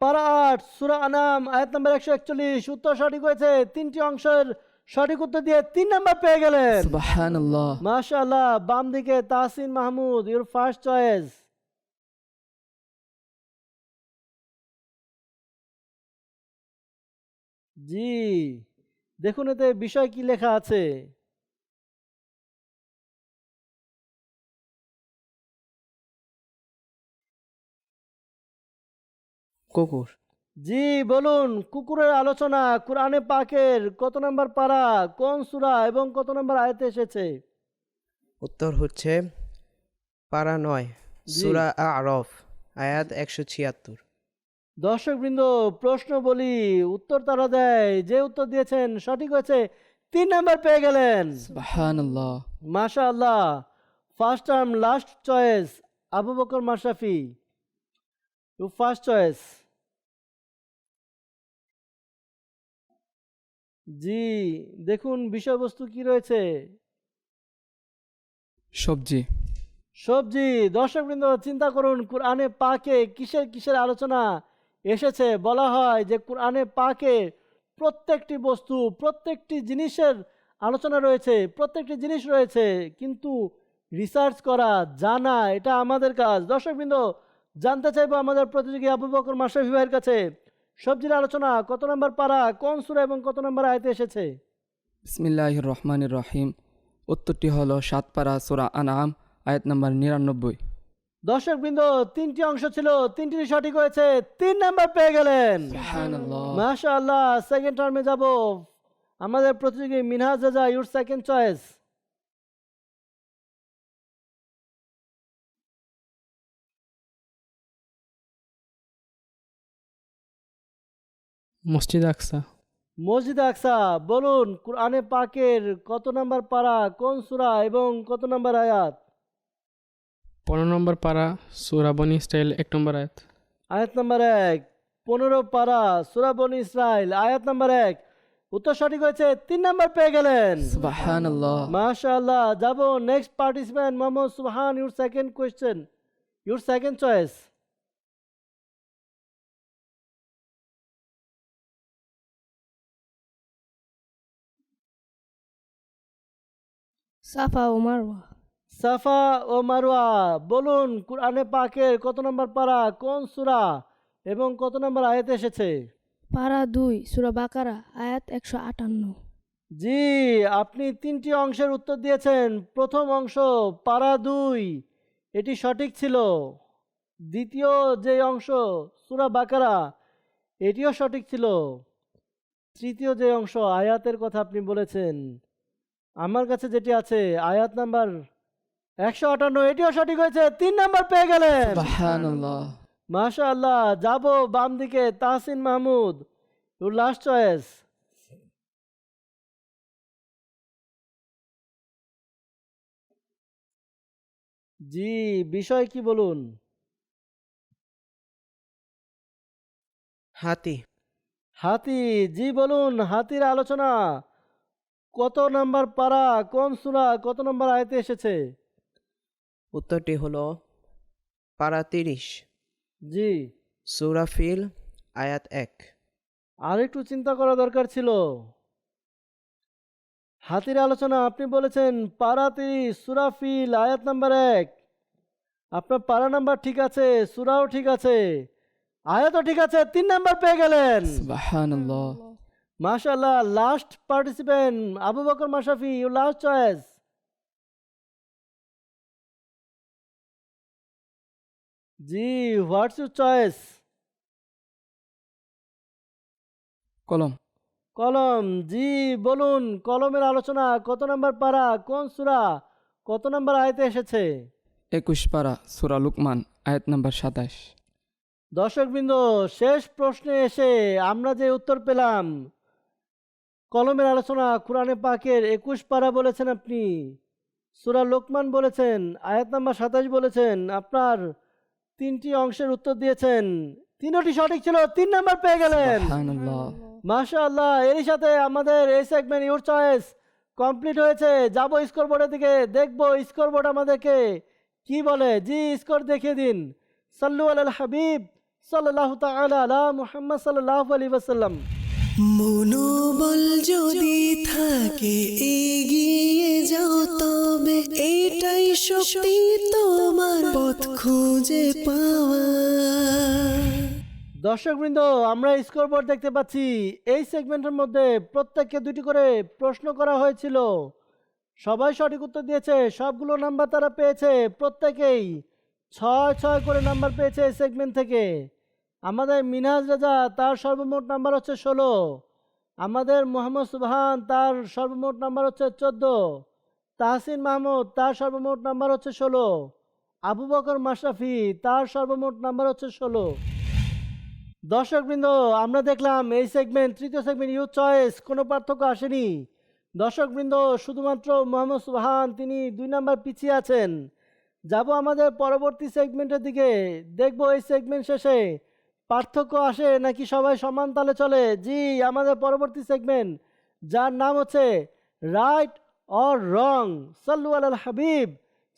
[SPEAKER 2] পারা 8 সূরা আনাম আয়াত নম্বর 141। উত্তর সঠিক হয়েছে, 3টি অংশের সঠিক উত্তর দিয়ে 3 নাম্বার পেয়ে গেলেন।
[SPEAKER 6] সুবহানাল্লাহ।
[SPEAKER 2] মাশাআল্লাহ। বাম দিকে Tahsin Mahmud, your first choice. জি, দেখুন এতে বিষয় কি লেখা আছে।
[SPEAKER 3] কুকুর।
[SPEAKER 2] জি বলুন, কুকুরের আলোচনা কোরআনে পাকের কত নম্বর পারা, কোন সূরা এবং কত নম্বর আয়াতে এসেছে?
[SPEAKER 3] উত্তর হচ্ছে পারা 9,
[SPEAKER 2] জি।
[SPEAKER 3] সূরা আ'রাফ, আয়াত 176।
[SPEAKER 2] দর্শকবৃন্দ, প্রশ্ন বলি, উত্তর তারা দেয়। যে উত্তর দিয়েছেন সঠিক হয়েছে, 3 নাম্বার পেয়ে গেলেন।
[SPEAKER 6] সুবহানাল্লাহ।
[SPEAKER 2] মাশাআল্লাহ। First term last choice, Abu Bakr Mashrafi, you first choice. জি দেখুন বিষয়বস্তু কি রয়েছে।
[SPEAKER 6] সবজি।
[SPEAKER 2] সবজি। দর্শকবৃন্দ চিন্তা করুন, কোরআনে পাকে কিসের কিসের আলোচনা এসেছে। বলা হয় যে কোরআনে পাকে প্রত্যেকটি বস্তু, প্রত্যেকটি জিনিসের আলোচনা রয়েছে, প্রত্যেকটি জিনিস রয়েছে, কিন্তু রিসার্চ করা, জানা, এটা আমাদের কাজ। দর্শকবৃন্দ জানতে চাইবো আমাদের প্রতিযোগী আবু বকর মাশরাফি ভাইয়ের কাছে, সবজির আলোচনা কত নম্বর পারা, কোন সূরা এবং কত নম্বর আয়াতে এসেছে?
[SPEAKER 6] বিসমিল্লাহির রহমানির রহিম। উত্তরটি হলো 7 পারা সূরা আনআম, আয়াত নাম্বার 99।
[SPEAKER 2] দর্শকবৃন্দ 3টি অংশ ছিল, 3টি সঠিক হয়েছে, 3 নাম্বার পেয়ে গেলেন।
[SPEAKER 6] সুবহানাল্লাহ।
[SPEAKER 2] মাশাআল্লাহ। সেকেন্ড টার্মে যাব, আমাদের প্রতিযোগী মিনহাজ রাজা, ইউর সেকেন্ড চয়েস।
[SPEAKER 5] মসজিদ আকসা।
[SPEAKER 2] মসজিদ আকসা। বলুন কোরআনে পাকের কত নম্বর পারা, কোন সূরা এবং কত নম্বর আয়াত?
[SPEAKER 5] 15 নম্বর পারা, সূরা বনী ইসরাইল, 1 নম্বর আয়াত।
[SPEAKER 2] আয়াত নম্বর 1, 15 পারা, সূরা বনী ইসরাইল, আয়াত নম্বর 1। উত্তর সঠিক হয়েছে, 3 নাম্বার পেয়ে গেলেন।
[SPEAKER 6] সুবহানাল্লাহ।
[SPEAKER 2] মাশাআল্লাহ। যাব next participant Mohammad Subhan, your second question, your second choice.
[SPEAKER 4] Safa ও মারওয়া।
[SPEAKER 2] সাফা ও মারওয়া। বলুন কোরআনে পাকের কত নম্বর পারা, কোন সূরা এবং কত নম্বর আয়াতে এসেছে?
[SPEAKER 4] পারা 2, সূরা বাকারা, আয়াত 158।
[SPEAKER 2] জি, আপনি 3টি অংশের উত্তর দিয়েছেন। প্রথম অংশ পারা 2, এটি সঠিক ছিল। দ্বিতীয় যে অংশ সূরা বাকারা, এটিও সঠিক ছিল। তৃতীয় যে অংশ আয়াতের কথা আপনি বলেছেন, আমার কাছে যেটি আছে আয়াত নাম্বার 158, এটিও সঠিক হয়েছে, 3 নাম্বার পেয়ে গেলেন।
[SPEAKER 6] সুবহানাল্লাহ।
[SPEAKER 2] মাশাআল্লাহ। যাব বাম দিকে, Tahsin Mahmud, your last choice. জি বিষয় কি বলুন?
[SPEAKER 3] হাতি।
[SPEAKER 2] হাতি। জি বলুন, হাতির আলোচনা কত নাম্বার পারা, কোন সূরা, কত নম্বর আয়াতে এসেছে?
[SPEAKER 3] উত্তরটি হলো পারা 30,
[SPEAKER 2] জি।
[SPEAKER 3] সূরা ফিল, আয়াত 1।
[SPEAKER 2] আর একটু চিন্তা করা দরকার ছিল। হাতির আলোচনা আপনি বলেছেন পারা 30, সূরা ফিল, আয়াত নাম্বার 1। আপনার পারা নাম্বার ঠিক আছে, সূরাও ঠিক আছে, আয়াতও ঠিক আছে, 3 নাম্বার পেয়ে গেলেন।
[SPEAKER 6] সুবহানাল্লাহ।
[SPEAKER 2] মাশাআল্লাহ। Last participant Abu Bakr Mashrafi, your last choice. জি, হোয়াটস ইউর চয়েস?
[SPEAKER 6] কলম।
[SPEAKER 2] কলম। জি বলুন কলমের আলোচনা কত নম্বর পারা, কোন সূরা, কত নম্বর আয়াতে এসেছে?
[SPEAKER 6] 21 পারা সূরা লুকমান, আয়াত নাম্বার 27।
[SPEAKER 2] দর্শকবৃন্দ শেষ প্রশ্নে এসে আমরা যে উত্তর পেলাম, কলমের আলোচনা কোরআনে পাকের 21 পারা বলেছেন আপনি, সূরা লোকমান বলেছেন, আয়াত নাম্বার 27 বলেছেন। আপনার 3টি অংশের উত্তর দিয়েছেন, 3টি সঠিক ছিল, 3 নাম্বার পেয়ে গেলেন।
[SPEAKER 6] সুবহানাল্লাহ।
[SPEAKER 2] মাশাআল্লাহ। এরই সাথে আমাদের এই সেগমেন্ট ইউর চয়েস কমপ্লিট হয়েছে। যাব স্কোর বোর্ডের দিকে, দেখব স্কোর বোর্ড আমাদেরকে কি বলে। জি স্কোর দেখিয়ে দিন। সাল্লু আলাল হাবিব সাল্লাল্লাহু তাআলা আলা মুহাম্মদ সাল্লাল্লাহু আলাইহি ওয়াসাল্লাম।
[SPEAKER 1] মনোবল যদি থাকে এগিয়ে যাও, তবে এটাই শক্তি তোমার পথ খুঁজে পাওয়া।
[SPEAKER 2] দর্শকবৃন্দ আমরা স্কোর বোর্ড দেখতে পাচ্ছি। এই সেগমেন্টের মধ্যে প্রত্যেককে 2টি করে প্রশ্ন করা হয়েছিল, সবাই সঠিক উত্তর দিয়েছে, সবগুলো নাম্বার তারা পেয়েছে। প্রত্যেকেই 6 করে নাম্বার পেয়েছে এই সেগমেন্ট থেকে। আমাদের মিনহাজ রাজা তার সর্বমোট নাম্বার হচ্ছে 16। আমাদের মোহাম্মদ সুবহান তার সর্বমোট নাম্বার হচ্ছে 14। তাহসিন মাহমুদ তার সর্বমোট নাম্বার হচ্ছে 16। আবু বকর মাশরাফি তার সর্বমোট নাম্বার হচ্ছে 16। দর্শকবৃন্দ, আমরা দেখলাম এই সেগমেন্ট, তৃতীয় সেগমেন্ট ইউথ চয়েস, কোনো পার্থক্য আসেনি। দর্শকবৃন্দ, শুধুমাত্র মোহাম্মদ সুবহান তিনি 2 নাম্বার পিছিয়ে আছেন। যাব আমাদের পরবর্তী সেগমেন্টের দিকে, দেখব এই সেগমেন্ট শেষে পার্থক্য আসে নাকি সবাই সমান তালে চলে। জি, আমাদের পরবর্তী সেগমেন্ট, যার নাম হচ্ছে রাইট অর রং। সাল্লু আলাল হাবিব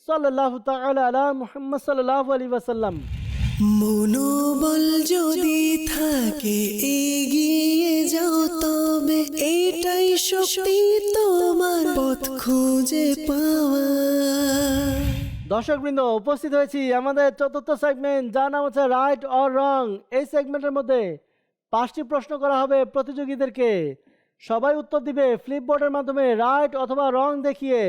[SPEAKER 2] সাল্লাল্লাহু তাআলা আলা মুহাম্মদ সাল্লাল্লাহু আলাইহি ওয়াসাল্লাম।
[SPEAKER 1] মনোবল যদি থাকে এগিয়ে যাও তবে এটাই শক্তি তোমার পথ খুঁজে পাওয়া।
[SPEAKER 2] দর্শকবৃন্দ, উপস্থিত হয়েছি আমাদের চতুর্থ সেগমেন্ট, যার নাম হচ্ছে রাইট অর রং। এই সেগমেন্টের মধ্যে 5টি প্রশ্ন করা হবে প্রতিযোগীদেরকে। সবাই উত্তর দিবে ফ্লিপবোর্ডের মাধ্যমে রাইট অথবা রং দেখিয়ে।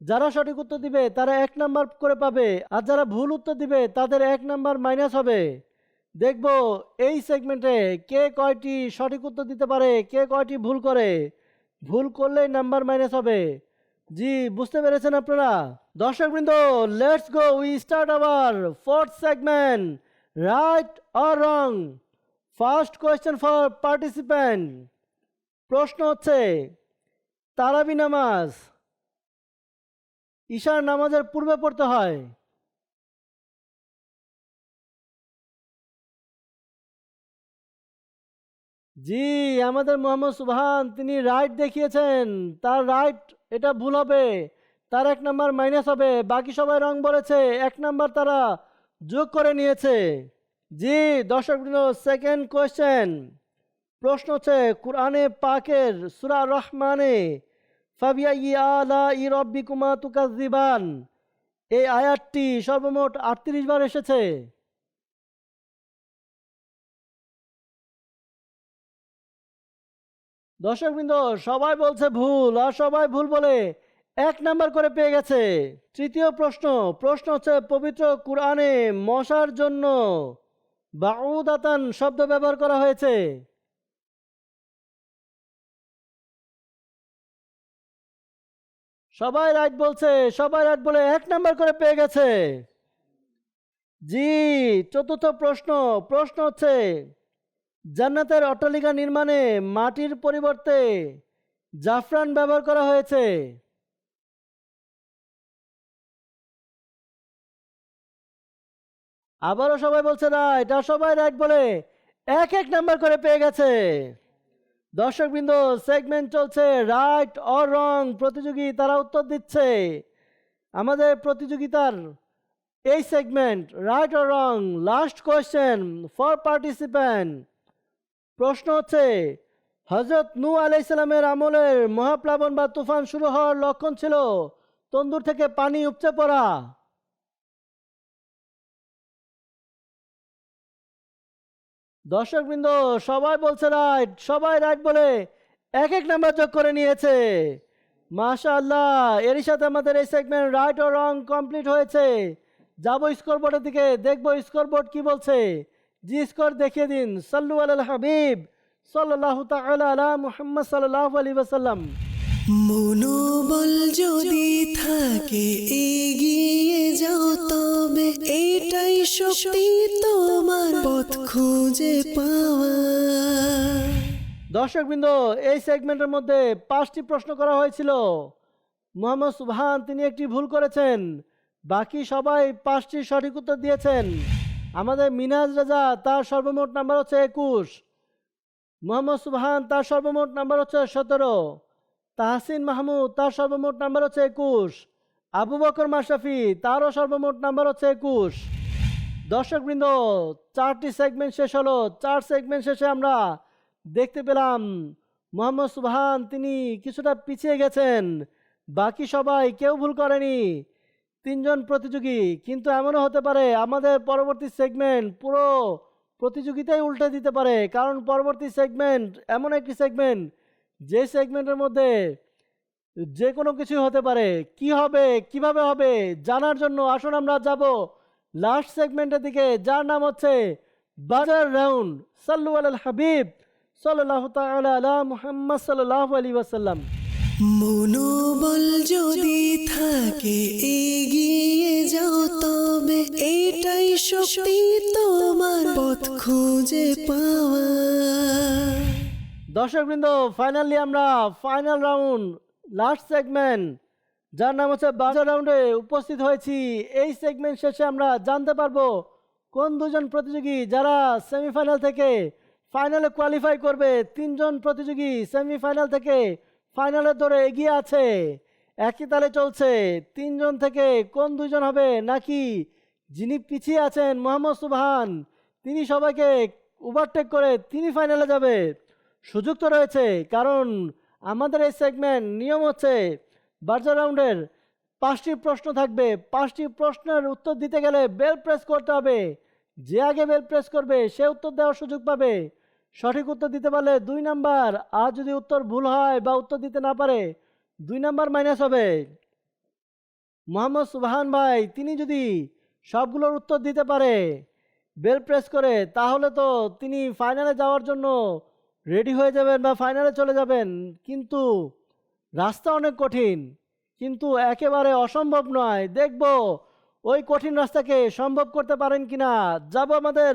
[SPEAKER 2] যারা সঠিক উত্তর দিবে তারা 1 নাম্বার করে পাবে, আর যারা ভুল উত্তর দিবে তাদের 1 নাম্বার মাইনাস হবে। দেখব এই সেগমেন্টে কে কয়টি সঠিক উত্তর দিতে পারে, কে কয়টি ভুল করে। ভুল করলেই নাম্বার মাইনাস হবে। জি, বুঝতে পেরেছেন আপনারা? দর্শকবৃন্দ, let's go, we start our fourth segment, right or wrong. First question for participant. প্রশ্ন হচ্ছে, তারাবি নামাজ ঈশার নামাজের পূর্বে পড়তে হয়। জি, আমাদের মোহাম্মদ সুবহান তিনি রাইট দেখিয়েছেন, তার রাইট, এটা ভুল হবে, তার 1 নাম্বার মাইনাস হবে। বাকি সবাই রং বলেছে, 1 নাম্বার তারা যোগ করে নিয়েছে। জি দর্শকবৃন্দ, সেকেন্ড কোয়েশ্চেন। প্রশ্ন হচ্ছে, কুরআনে পাকের সূরা রহমানে ফাবিআইয়ি আলাই রাব্বিকুমা তুকাজ্জিবান, এই আয়াতটি সর্বমোট 38 বার এসেছে। দর্শকবৃন্দ, সবাই বলছে ভুল, আর সবাই ভুল বলে 1 নাম্বার করে পেয়ে গেছে। তৃতীয় প্রশ্ন হচ্ছে, পবিত্র কুরআনে মশার জন্য বাউদাতান শব্দ ব্যবহার করা হয়েছে। সবাই রাইট বলছে, সবাই রাইট বলে 1 নাম্বার করে পেয়ে গেছে। জি, চতুর্থ প্রশ্ন হচ্ছে, জান্নাতের অট্টালিকা নির্মাণে মাটির পরিবর্তে জাফরান ব্যবহার করা হয়েছে। আবারও সবাই বলছে রাইট, আর সবাই রাইট বলে 1 নাম্বার করে পেয়ে গেছে। দর্শকবৃন্দ, সেগমেন্ট চলছে রাইট অর রং। প্রতিযোগী তারা উত্তর দিচ্ছে। আমাদের প্রতিযোগিতার এই segment right or wrong, last question for participant. প্রশ্ন হচ্ছে, হযরত নূহ আলাইহিস সালামের আমলের মহাপ্লাবন বা তুফান শুরু হওয়ার লক্ষণ ছিল তন্দুর থেকে পানি উপচে পড়া। দর্শকবৃন্দ, সবাই বলছে রাইট, সবাই রাইট বলে 1 নাম্বার যোগ করে নিয়েছে। মাশাআল্লাহ, এরই সাথে আমাদের এই সেগমেন্ট রাইট ও রং কমপ্লিট হয়েছে। যাব স্কোরবোর্ডের দিকে, দেখবো স্কোরবোর্ড কি বলছে। জি, স্কোর দেখিয়ে দিন। সাল্লু আলাল হাবিব সাল্লাল্লাহু তাআলা আলা মুহাম্মদ সাল্লাল্লাহু আলাইহি ওয়াসাল্লাম।
[SPEAKER 1] মনোবল যদি থাকে এগিয়ে যাও তবে এটাই শক্তি তোমার পথ খুঁজে পাওয়া।
[SPEAKER 2] দর্শকবৃন্দ, এই সেগমেন্টের মধ্যে 5টি প্রশ্ন করা হয়েছিল। মোহাম্মদ সুবহান তিনি একটি ভুল করেছেন, বাকি সবাই 5টি সঠিক উত্তর দিয়েছেন। আমাদের মিনহাজ রাজা তার সর্বমোট নাম্বার হচ্ছে 21। মোহাম্মদ সুবহান তার সর্বমোট নাম্বার হচ্ছে 17। তাহসিন মাহমুদ তার সর্বমোট নাম্বার হচ্ছে 21। আবু বকর মাশরাফি তারও সর্বমোট নাম্বার হচ্ছে 21। দর্শকবৃন্দ, 4টি সেগমেন্ট শেষ হলো। 4 সেগমেন্ট শেষে আমরা দেখতে পেলাম মোহাম্মদ সুবহান তিনি কিছুটা পিছিয়ে গেছেন, বাকি সবাই কেউ ভুল করেনি, 3 জন প্রতিযোগী। কিন্তু এমনও হতে পারে আমাদের পরবর্তী সেগমেন্ট পুরো প্রতিযোগিতাই উল্টে দিতে পারে, কারণ পরবর্তী সেগমেন্ট এমন একটি সেগমেন্ট যে সেগমেন্টের মধ্যে যে কোনো কিছু হতে পারে। কি হবে, কিভাবে হবে জানার জন্য আসুন আমরা যাব লাস্ট সেগমেন্টের দিকে, যার নাম হচ্ছে বাজার রাউন্ড। সাল্লু আলাল হাবিব সাল্লাল্লাহু তাআলা আলা মুহাম্মদ সাল্লাল্লাহু আলাইহি ওয়াসাল্লাম।
[SPEAKER 1] মনোবল যদি থাকে এগিয়ে যাও তবে এটাই শক্তি তোমার পথ খুঁজে পাওয়া।
[SPEAKER 2] দর্শকবৃন্দ, ফাইনালি আমরা ফাইনাল রাউন্ড লাস্ট সেগমেন্ট যার নাম হচ্ছে বাজার রাউন্ডে উপস্থিত হয়েছি। এই সেগমেন্ট শেষে আমরা জানতে পারবো কোন দুজন প্রতিযোগী যারা সেমিফাইনাল থেকে ফাইনালে কোয়ালিফাই করবে। তিনজন প্রতিযোগী সেমিফাইনাল থেকে ফাইনালের দৌড়ে এগিয়ে আছে, একই তালে চলছে। তিনজন থেকে কোন দুজন হবে, নাকি যিনি পিছিয়ে আছেন মোহাম্মদ সুবহান তিনি সবাইকে ওভারটেক করে তিনি ফাইনালে যাবে? সুযোগ তো রয়েছে, কারণ আমাদের এই সেগমেন্ট নিয়ম হচ্ছে বাজার রাউন্ডের 5টি প্রশ্ন থাকবে। 5টি প্রশ্নের উত্তর দিতে গেলে বেল প্রেস করতে হবে। যে আগে বেল প্রেস করবে সে উত্তর দেওয়ার সুযোগ পাবে। সঠিক উত্তর দিতে পারলে 2 নাম্বার, আর যদি উত্তর ভুল হয় বা উত্তর দিতে না পারে 2 নাম্বার মাইনাস হবে। মোহাম্মদ সুবহান ভাই তিনি যদি সবগুলোর উত্তর দিতে পারে বেল প্রেস করে, তাহলে তো তিনি ফাইনালে যাওয়ার জন্য রেডি হয়ে যাবেন বা ফাইনালে চলে যাবেন। কিন্তু রাস্তা অনেক কঠিন, কিন্তু একেবারে অসম্ভব নয়। দেখব ওই কঠিন রাস্তাকে সম্ভব করতে পারেন কিনা। যাব আমাদের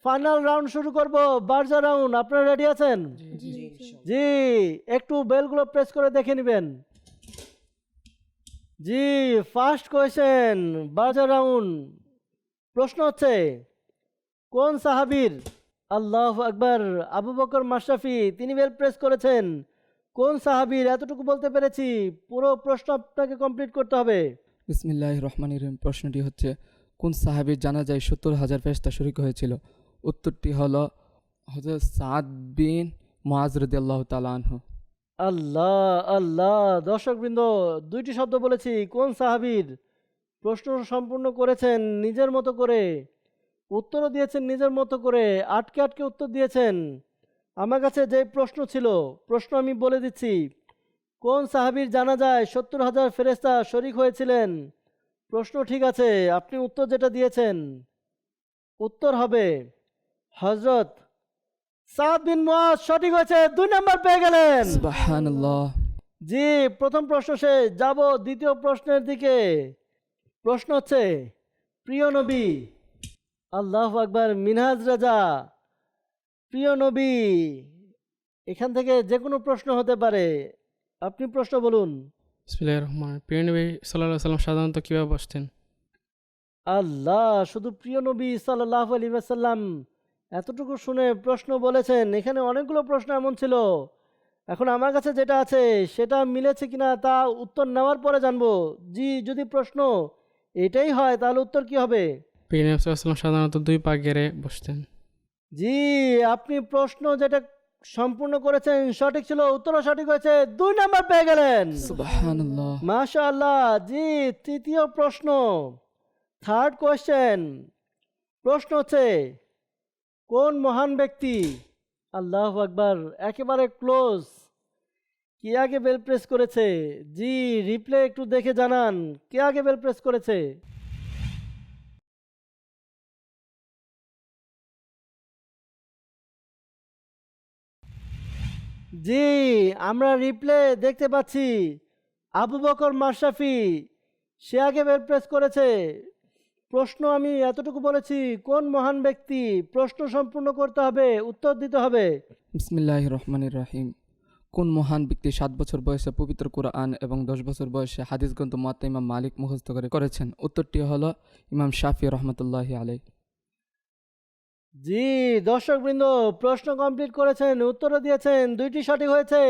[SPEAKER 2] ফাইনাল রাউন্ড শুরু করব, বাজার রাউন্ড। আপনারা রেডি আছেন? জি, একটু বেলগুলো প্রেস করে দেখে নেবেন। জি, ফার্স্ট কোয়েশ্চেন বাজার রাউন্ড। প্রশ্ন হচ্ছে, কোন সাহাবীর, আল্লাহু আকবার, আবু বকর মাশরাফি তিনি বেল প্রেস করেছেন। কোন সাহাবীর, এতটুকু বলতে পেরেছি। পুরো প্রশ্ন আপনাকে কমপ্লিট করতে হবে।
[SPEAKER 6] বিসমিল্লাহির রহমানির রহিম। প্রশ্নটি হচ্ছে, কোন সাহাবীর জানাজায় 70,000 ফেরেশতা শরীক হয়েছিল? উত্তরটি হলো হযরত সাদ বিন মুআজ রাদিয়াল্লাহু তাআলা আনহু।
[SPEAKER 2] আল্লাহ আল্লাহ। দর্শকবৃন্দ, 2টি শব্দ বলেছি। কোন সাহাবীর, প্রশ্ন সম্পূর্ণ করেছেন নিজের মতো করে, উত্তরও দিয়েছেন নিজের মতো করে, আটকে আটকে উত্তর দিয়েছেন। আমার কাছে যে প্রশ্ন ছিল, প্রশ্ন আমি বলে দিচ্ছি। কোন সাহাবীর জানাজায় 70,000 ফেরেশতা শরীক হয়েছিলেন? প্রশ্ন ঠিক আছে, আপনি উত্তর যেটা দিয়েছেন উত্তর হবে হযরত সাদ বিন মুআজ। সঠিক হয়েছে, 2 নাম্বার পেয়ে গেলেন।
[SPEAKER 6] সুবহানাল্লাহ।
[SPEAKER 2] জি, প্রথম প্রশ্ন শেষ। যাব দ্বিতীয় প্রশ্নের দিকে। প্রশ্ন হচ্ছে, প্রিয় নবী, আল্লাহু আকবার, মিনহাজ রাজা, প্রিয় নবী, এখান থেকে যে কোনো প্রশ্ন হতে পারে, আপনি প্রশ্ন বলুন।
[SPEAKER 5] বিসমিল্লাহির রহমানির রহিম। প্রিয় নবী সাল্লাল্লাহু আলাইহি ওয়াসাল্লাম সাধারণত কীভাবে বসতেন?
[SPEAKER 2] আল্লাহ, শুধু প্রিয় নবী সাল্লাল্লাহু আলাইহি ওয়াসাল্লাম এতটুকু শুনে প্রশ্ন বলেছেন? এখানে অনেকগুলো প্রশ্ন এমন ছিল। এখন আমার কাছে যেটা আছে সেটা মিলেছে কিনা তা উত্তর নেওয়ার পরে জানবো। জি, যদি প্রশ্ন এটাই হয় তাহলে উত্তর কি হবে?
[SPEAKER 5] প্রিয় নবী সাল্লাল্লাহু আলাইহি ওয়াসাল্লাম সাধারণত 2 পা গেড়ে বসতেন।
[SPEAKER 2] জি, আপনি প্রশ্ন যেটা সম্পূর্ণ করেছেন সঠিক ছিল, উত্তরও সঠিক হয়েছে, 2 নাম্বার পেয়ে গেলেন।
[SPEAKER 6] সুবহানাল্লাহ।
[SPEAKER 2] মাশাআল্লাহ। জি, তৃতীয় প্রশ্ন, থার্ড কোয়েশ্চেন। প্রশ্ন হচ্ছে, কোন মহান ব্যক্তি, আল্লাহু আকবার, একেবারে ক্লোজ, কে আগে বেল প্রেস করেছে? জি, রিপ্লে একটু দেখে জানান কে আগে বেল প্রেস করেছে। জি, আমরা রিপ্লে দেখতে পাচ্ছি আবু বকর মাশরাফি সে আগে বেল প্রেস করেছে। প্রশ্ন আমি এতটুকু বলেছি, কোন মহান ব্যক্তি, প্রশ্ন সম্পূর্ণ করতে হবে, উত্তর দিতে হবে।
[SPEAKER 6] বিসমিল্লাহির রহমানির রহিম। কোন মহান ব্যক্তি 7 বছর বয়সে পবিত্র কুরআন এবং 10 বছর বয়সে হাদিস গ্রন্থ মুয়াত্তা ইমাম মালিক মুখস্থ করেছেন? উত্তরটি হলো ইমাম শাফি রহমাতুল্লাহি আলাইহি।
[SPEAKER 2] জি, দর্শকবৃন্দ, প্রশ্ন কমপ্লিট করেছেন, উত্তরও দিয়েছেন, 2টি সঠিক হয়েছে,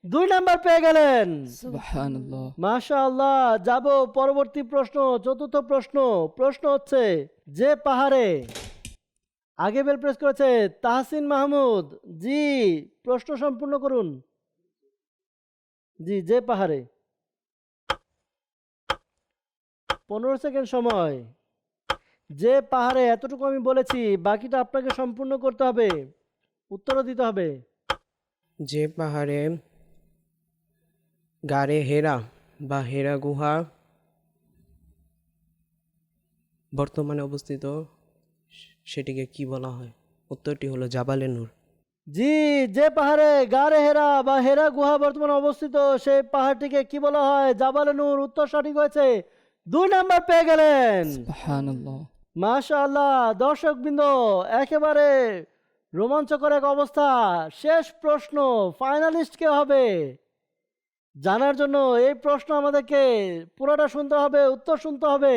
[SPEAKER 2] 2 নাম্বার পেয়ে গেলেন।
[SPEAKER 6] সুবহানাল্লাহ।
[SPEAKER 2] মাশাআল্লাহ। যাব পরবর্তী প্রশ্ন, চতুর্থ প্রশ্ন। প্রশ্ন হচ্ছে, যে পাহাড়ে আগে বেল প্রেস করেছে তাহসিন মাহমুদ। জি, প্রশ্ন সম্পূর্ণ করুন। জি, যে পাহাড়ে। 15 সেকেন্ড সময়। যে পাহাড়ে, এতটুকু আমি বলেছি, বাকিটা আপনাকে সম্পূর্ণ করতে হবে, উত্তরও দিতে হবে।
[SPEAKER 3] যে পাহাড়ে গাড়ে হেরা বা হেরা গুহা বর্তমানে অবস্থিত সেটিকে কি বলা হয়? উত্তরটি হলো জাবালে নূর।
[SPEAKER 2] জি, যে পাহাড়ে গারে হেরা বা হেরা গুহা বর্তমানে অবস্থিত সেই পাহাড়টিকে কি বলা হয়? জাবালে নূর। উত্তর সঠিক হয়েছে, 2 নাম্বার পেয়ে গেলেন।
[SPEAKER 6] সুবহানাল্লাহ।
[SPEAKER 2] মাশাআল্লাহ, দর্শকবৃন্দ একেবারে রোমাঞ্চকর এক অবস্থা। শেষ প্রশ্ন, ফাইনালিস্ট কে হবে জানার জন্য এই প্রশ্ন আমাদেরকে পুরোটা শুনতে হবে, উত্তর শুনতে হবে।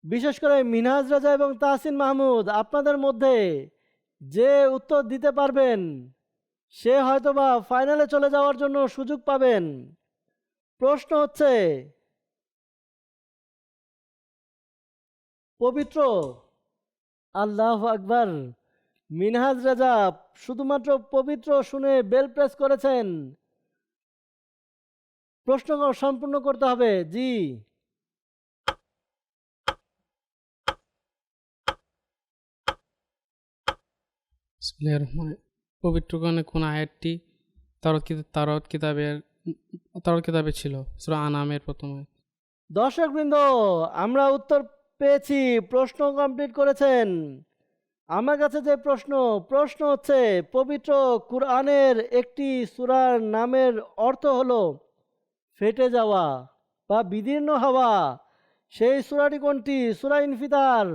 [SPEAKER 2] বিশেষ করে মিনহাজ রাজা এবং তাহসিন মাহমুদ, আপনাদের মধ্যে যে উত্তর দিতে পারবেন সে হয়তোবা ফাইনালে চলে যাওয়ার জন্য সুযোগ পাবেন। প্রশ্ন হচ্ছে, পবিত্র, আল্লাহু আকবার, মিনহাজ রাজা শুধুমাত্র পবিত্র শুনে বেল প্রেস করেছেন। প্রশ্ন সম্পূর্ণ করতে হবে। জি,
[SPEAKER 5] বিসমিল্লাহির রহমানির রহিম। পবিত্র কোরআনে কোন আয়াতটি তাওরাত কিতাবে ছিল? সূরা আনামের প্রথম আয়াত।
[SPEAKER 2] দর্শকবৃন্দ আমরা উত্তর পেয়েছি, প্রশ্ন কমপ্লিট করেছেন। আমার কাছে যে প্রশ্ন হচ্ছে, পবিত্র কুরআনের একটি সূরার নামের অর্থ হলো ফেটে যাওয়া বা বিদীর্ণ হওয়া। সেই সূরাটি কোনটি? সূরা ইনফিতার।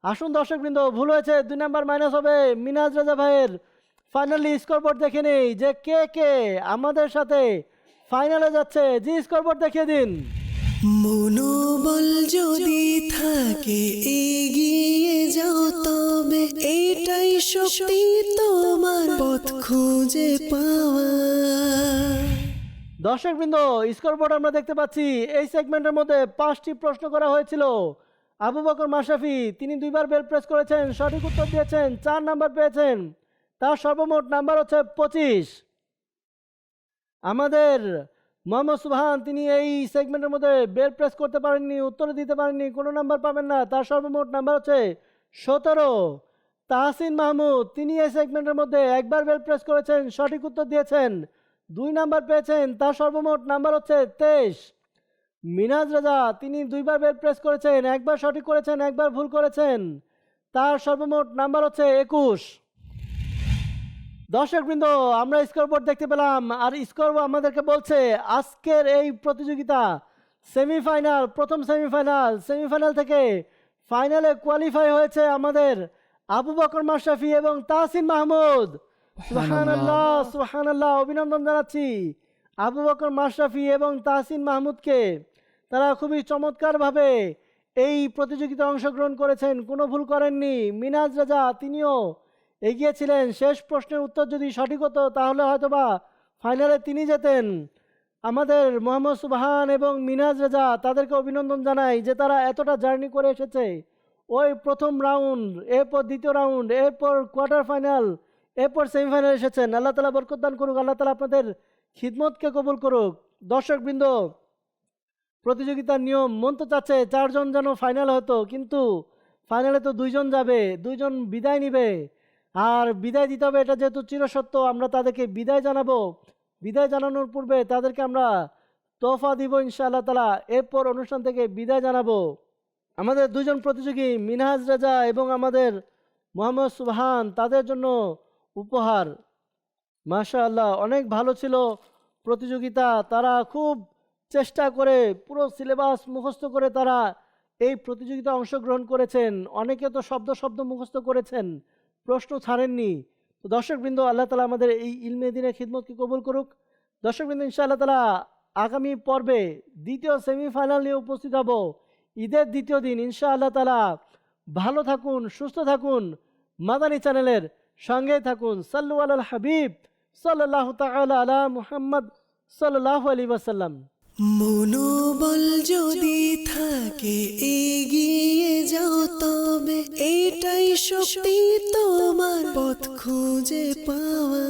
[SPEAKER 2] আসুন দর্শকবৃন্দ, ভুল হয়েছে, 2 নাম্বার মাইনাস হবে মিনহাজ রাজা ভাইয়ের। ফাইনালি স্কোরবোর্ড দেখে নেই যে কে কে আমাদের সাথে ফাইনালে যাচ্ছে। জি, স্কোরবোর্ড দেখিয়ে দিন।
[SPEAKER 1] মনোবল যদি থাকে এগিয়ে যাও তবে এটাই শক্তি তোমার পথ খুঁজে পাওয়া।
[SPEAKER 2] দর্শকবৃন্দ স্কোরবোর্ড আমরা দেখতে পাচ্ছি। এই সেগমেন্টের মধ্যে 5টি প্রশ্ন করা হয়েছিল। আবু বকর মাশরাফি তিনি 2 বার বেল প্রেস করেছেন, সঠিক উত্তর দিয়েছেন, 4 নাম্বার পেয়েছেন। তার সর্বমোট নাম্বার হচ্ছে 25। আমাদের মোহাম্মদ সুবহান তিনি এই সেগমেন্টের মধ্যে বেল প্রেস করতে পারেননি, উত্তর দিতে পারেননি, কোনো নাম্বার পাবেন না। তার সর্বমোট নাম্বার হচ্ছে 17। তাহসিন মাহমুদ তিনি এই সেগমেন্টের মধ্যে 1 বার বেল প্রেস করেছেন, সঠিক উত্তর দিয়েছেন, 2 নাম্বার পেয়েছেন। তার সর্বমোট নাম্বার হচ্ছে 23। মিনহাজ রাজা তিনি 2 বার বেল প্রেস করেছেন, 1 বার সঠিক করেছেন, 1 বার ভুল করেছেন। তার সর্বমোট নাম্বার হচ্ছে 21। দর্শকবৃন্দ আমরা স্কোরবোর্ড দেখতে পেলাম, আর স্কোর আমাদেরকে বলছে আজকের এই প্রতিযোগিতা সেমিফাইনাল, প্রথম সেমিফাইনাল থেকে ফাইনালে কোয়ালিফাই হয়েছে আমাদের আবু বকর মাশরাফি এবং তাহসিন মাহমুদ। সুবহানাল্লাহ, সুবহানাল্লাহ, অভিনন্দন জানাচ্ছি আবু বকর মাশরাফি এবং তাহসিন মাহমুদকে। তারা খুবই চমৎকারভাবে এই প্রতিযোগিতায় অংশগ্রহণ করেছেন, কোনো ভুল করেননি। মিনহাজ রাজা তিনিও এগিয়ে ছিলেন। শেষ প্রশ্নের উত্তর যদি সঠিক হতো তাহলে হয়তোবা ফাইনালে তিনি যেতেন। আমাদের মোহাম্মদ সুবহান এবং মিনহাজ রাজা তাদেরকে অভিনন্দন জানাই যে তারা এতটা জার্নি করে এসেছে। ওই প্রথম রাউন্ড, এরপর দ্বিতীয় রাউন্ড, এরপর কোয়ার্টার ফাইনাল, এরপর সেমিফাইনাল এসেছেন। আল্লাহ তাআলা বরকত দান করুক, আল্লাহ তাআলা আপনাদের খিদমতকে কবুল করুক। দর্শকবৃন্দ প্রতিযোগিতার নিয়ম মন তো চাচ্ছে 4 জন যেন ফাইনাল হতো, কিন্তু ফাইনালে তো 2 জন যাবে, 2 জন বিদায় নিবে। আর বিদায় দিতে হবে, এটা যেহেতু চিরসত্য, আমরা তাদেরকে বিদায় জানাবো। বিদায় জানানোর পূর্বে তাদেরকে আমরা তোহফা দিব ইনশাআল্লাহ তাআলা। এরপর অনুষ্ঠান থেকে বিদায় জানাবো। আমাদের 2 জন প্রতিযোগী মিনহাজ রাজা এবং আমাদের মোহাম্মদ সুবহান, তাদের জন্য উপহার। মাশাআল্লাহ, অনেক ভালো ছিল প্রতিযোগিতা। তারা খুব চেষ্টা করে পুরো সিলেবাস মুখস্থ করে তারা এই প্রতিযোগিতায় অংশগ্রহণ করেছেন। অনেকে তো শব্দ মুখস্থ করেছেন, প্রশ্ন ছাড়েননি। তো দর্শকবৃন্দ আল্লাহ তাআলা আমাদের এই ইলমে দ্বীনের খিদমতকে কবুল করুক। দর্শকবৃন্দ ইনশাআল্লাহ তাআলা আগামী পর্বে দ্বিতীয় সেমিফাইনাল নিয়ে উপস্থিত হব ঈদের দ্বিতীয় দিন ইনশাআল্লাহ তাআলা। ভালো থাকুন, সুস্থ থাকুন, মাদানী চ্যানেলের সঙ্গেই থাকুন। সাল্লু আলাল হাবিব সাল্লাল্লাহু তাআলা আলা মুহাম্মদ সাল্লাল্লাহু আলাইহি ওয়াসাল্লাম।
[SPEAKER 1] মনোবল যদি থাকে এগিয়ে যাও তবে এটাই শক্তি তোমার পথ খুঁজে পাওয়া।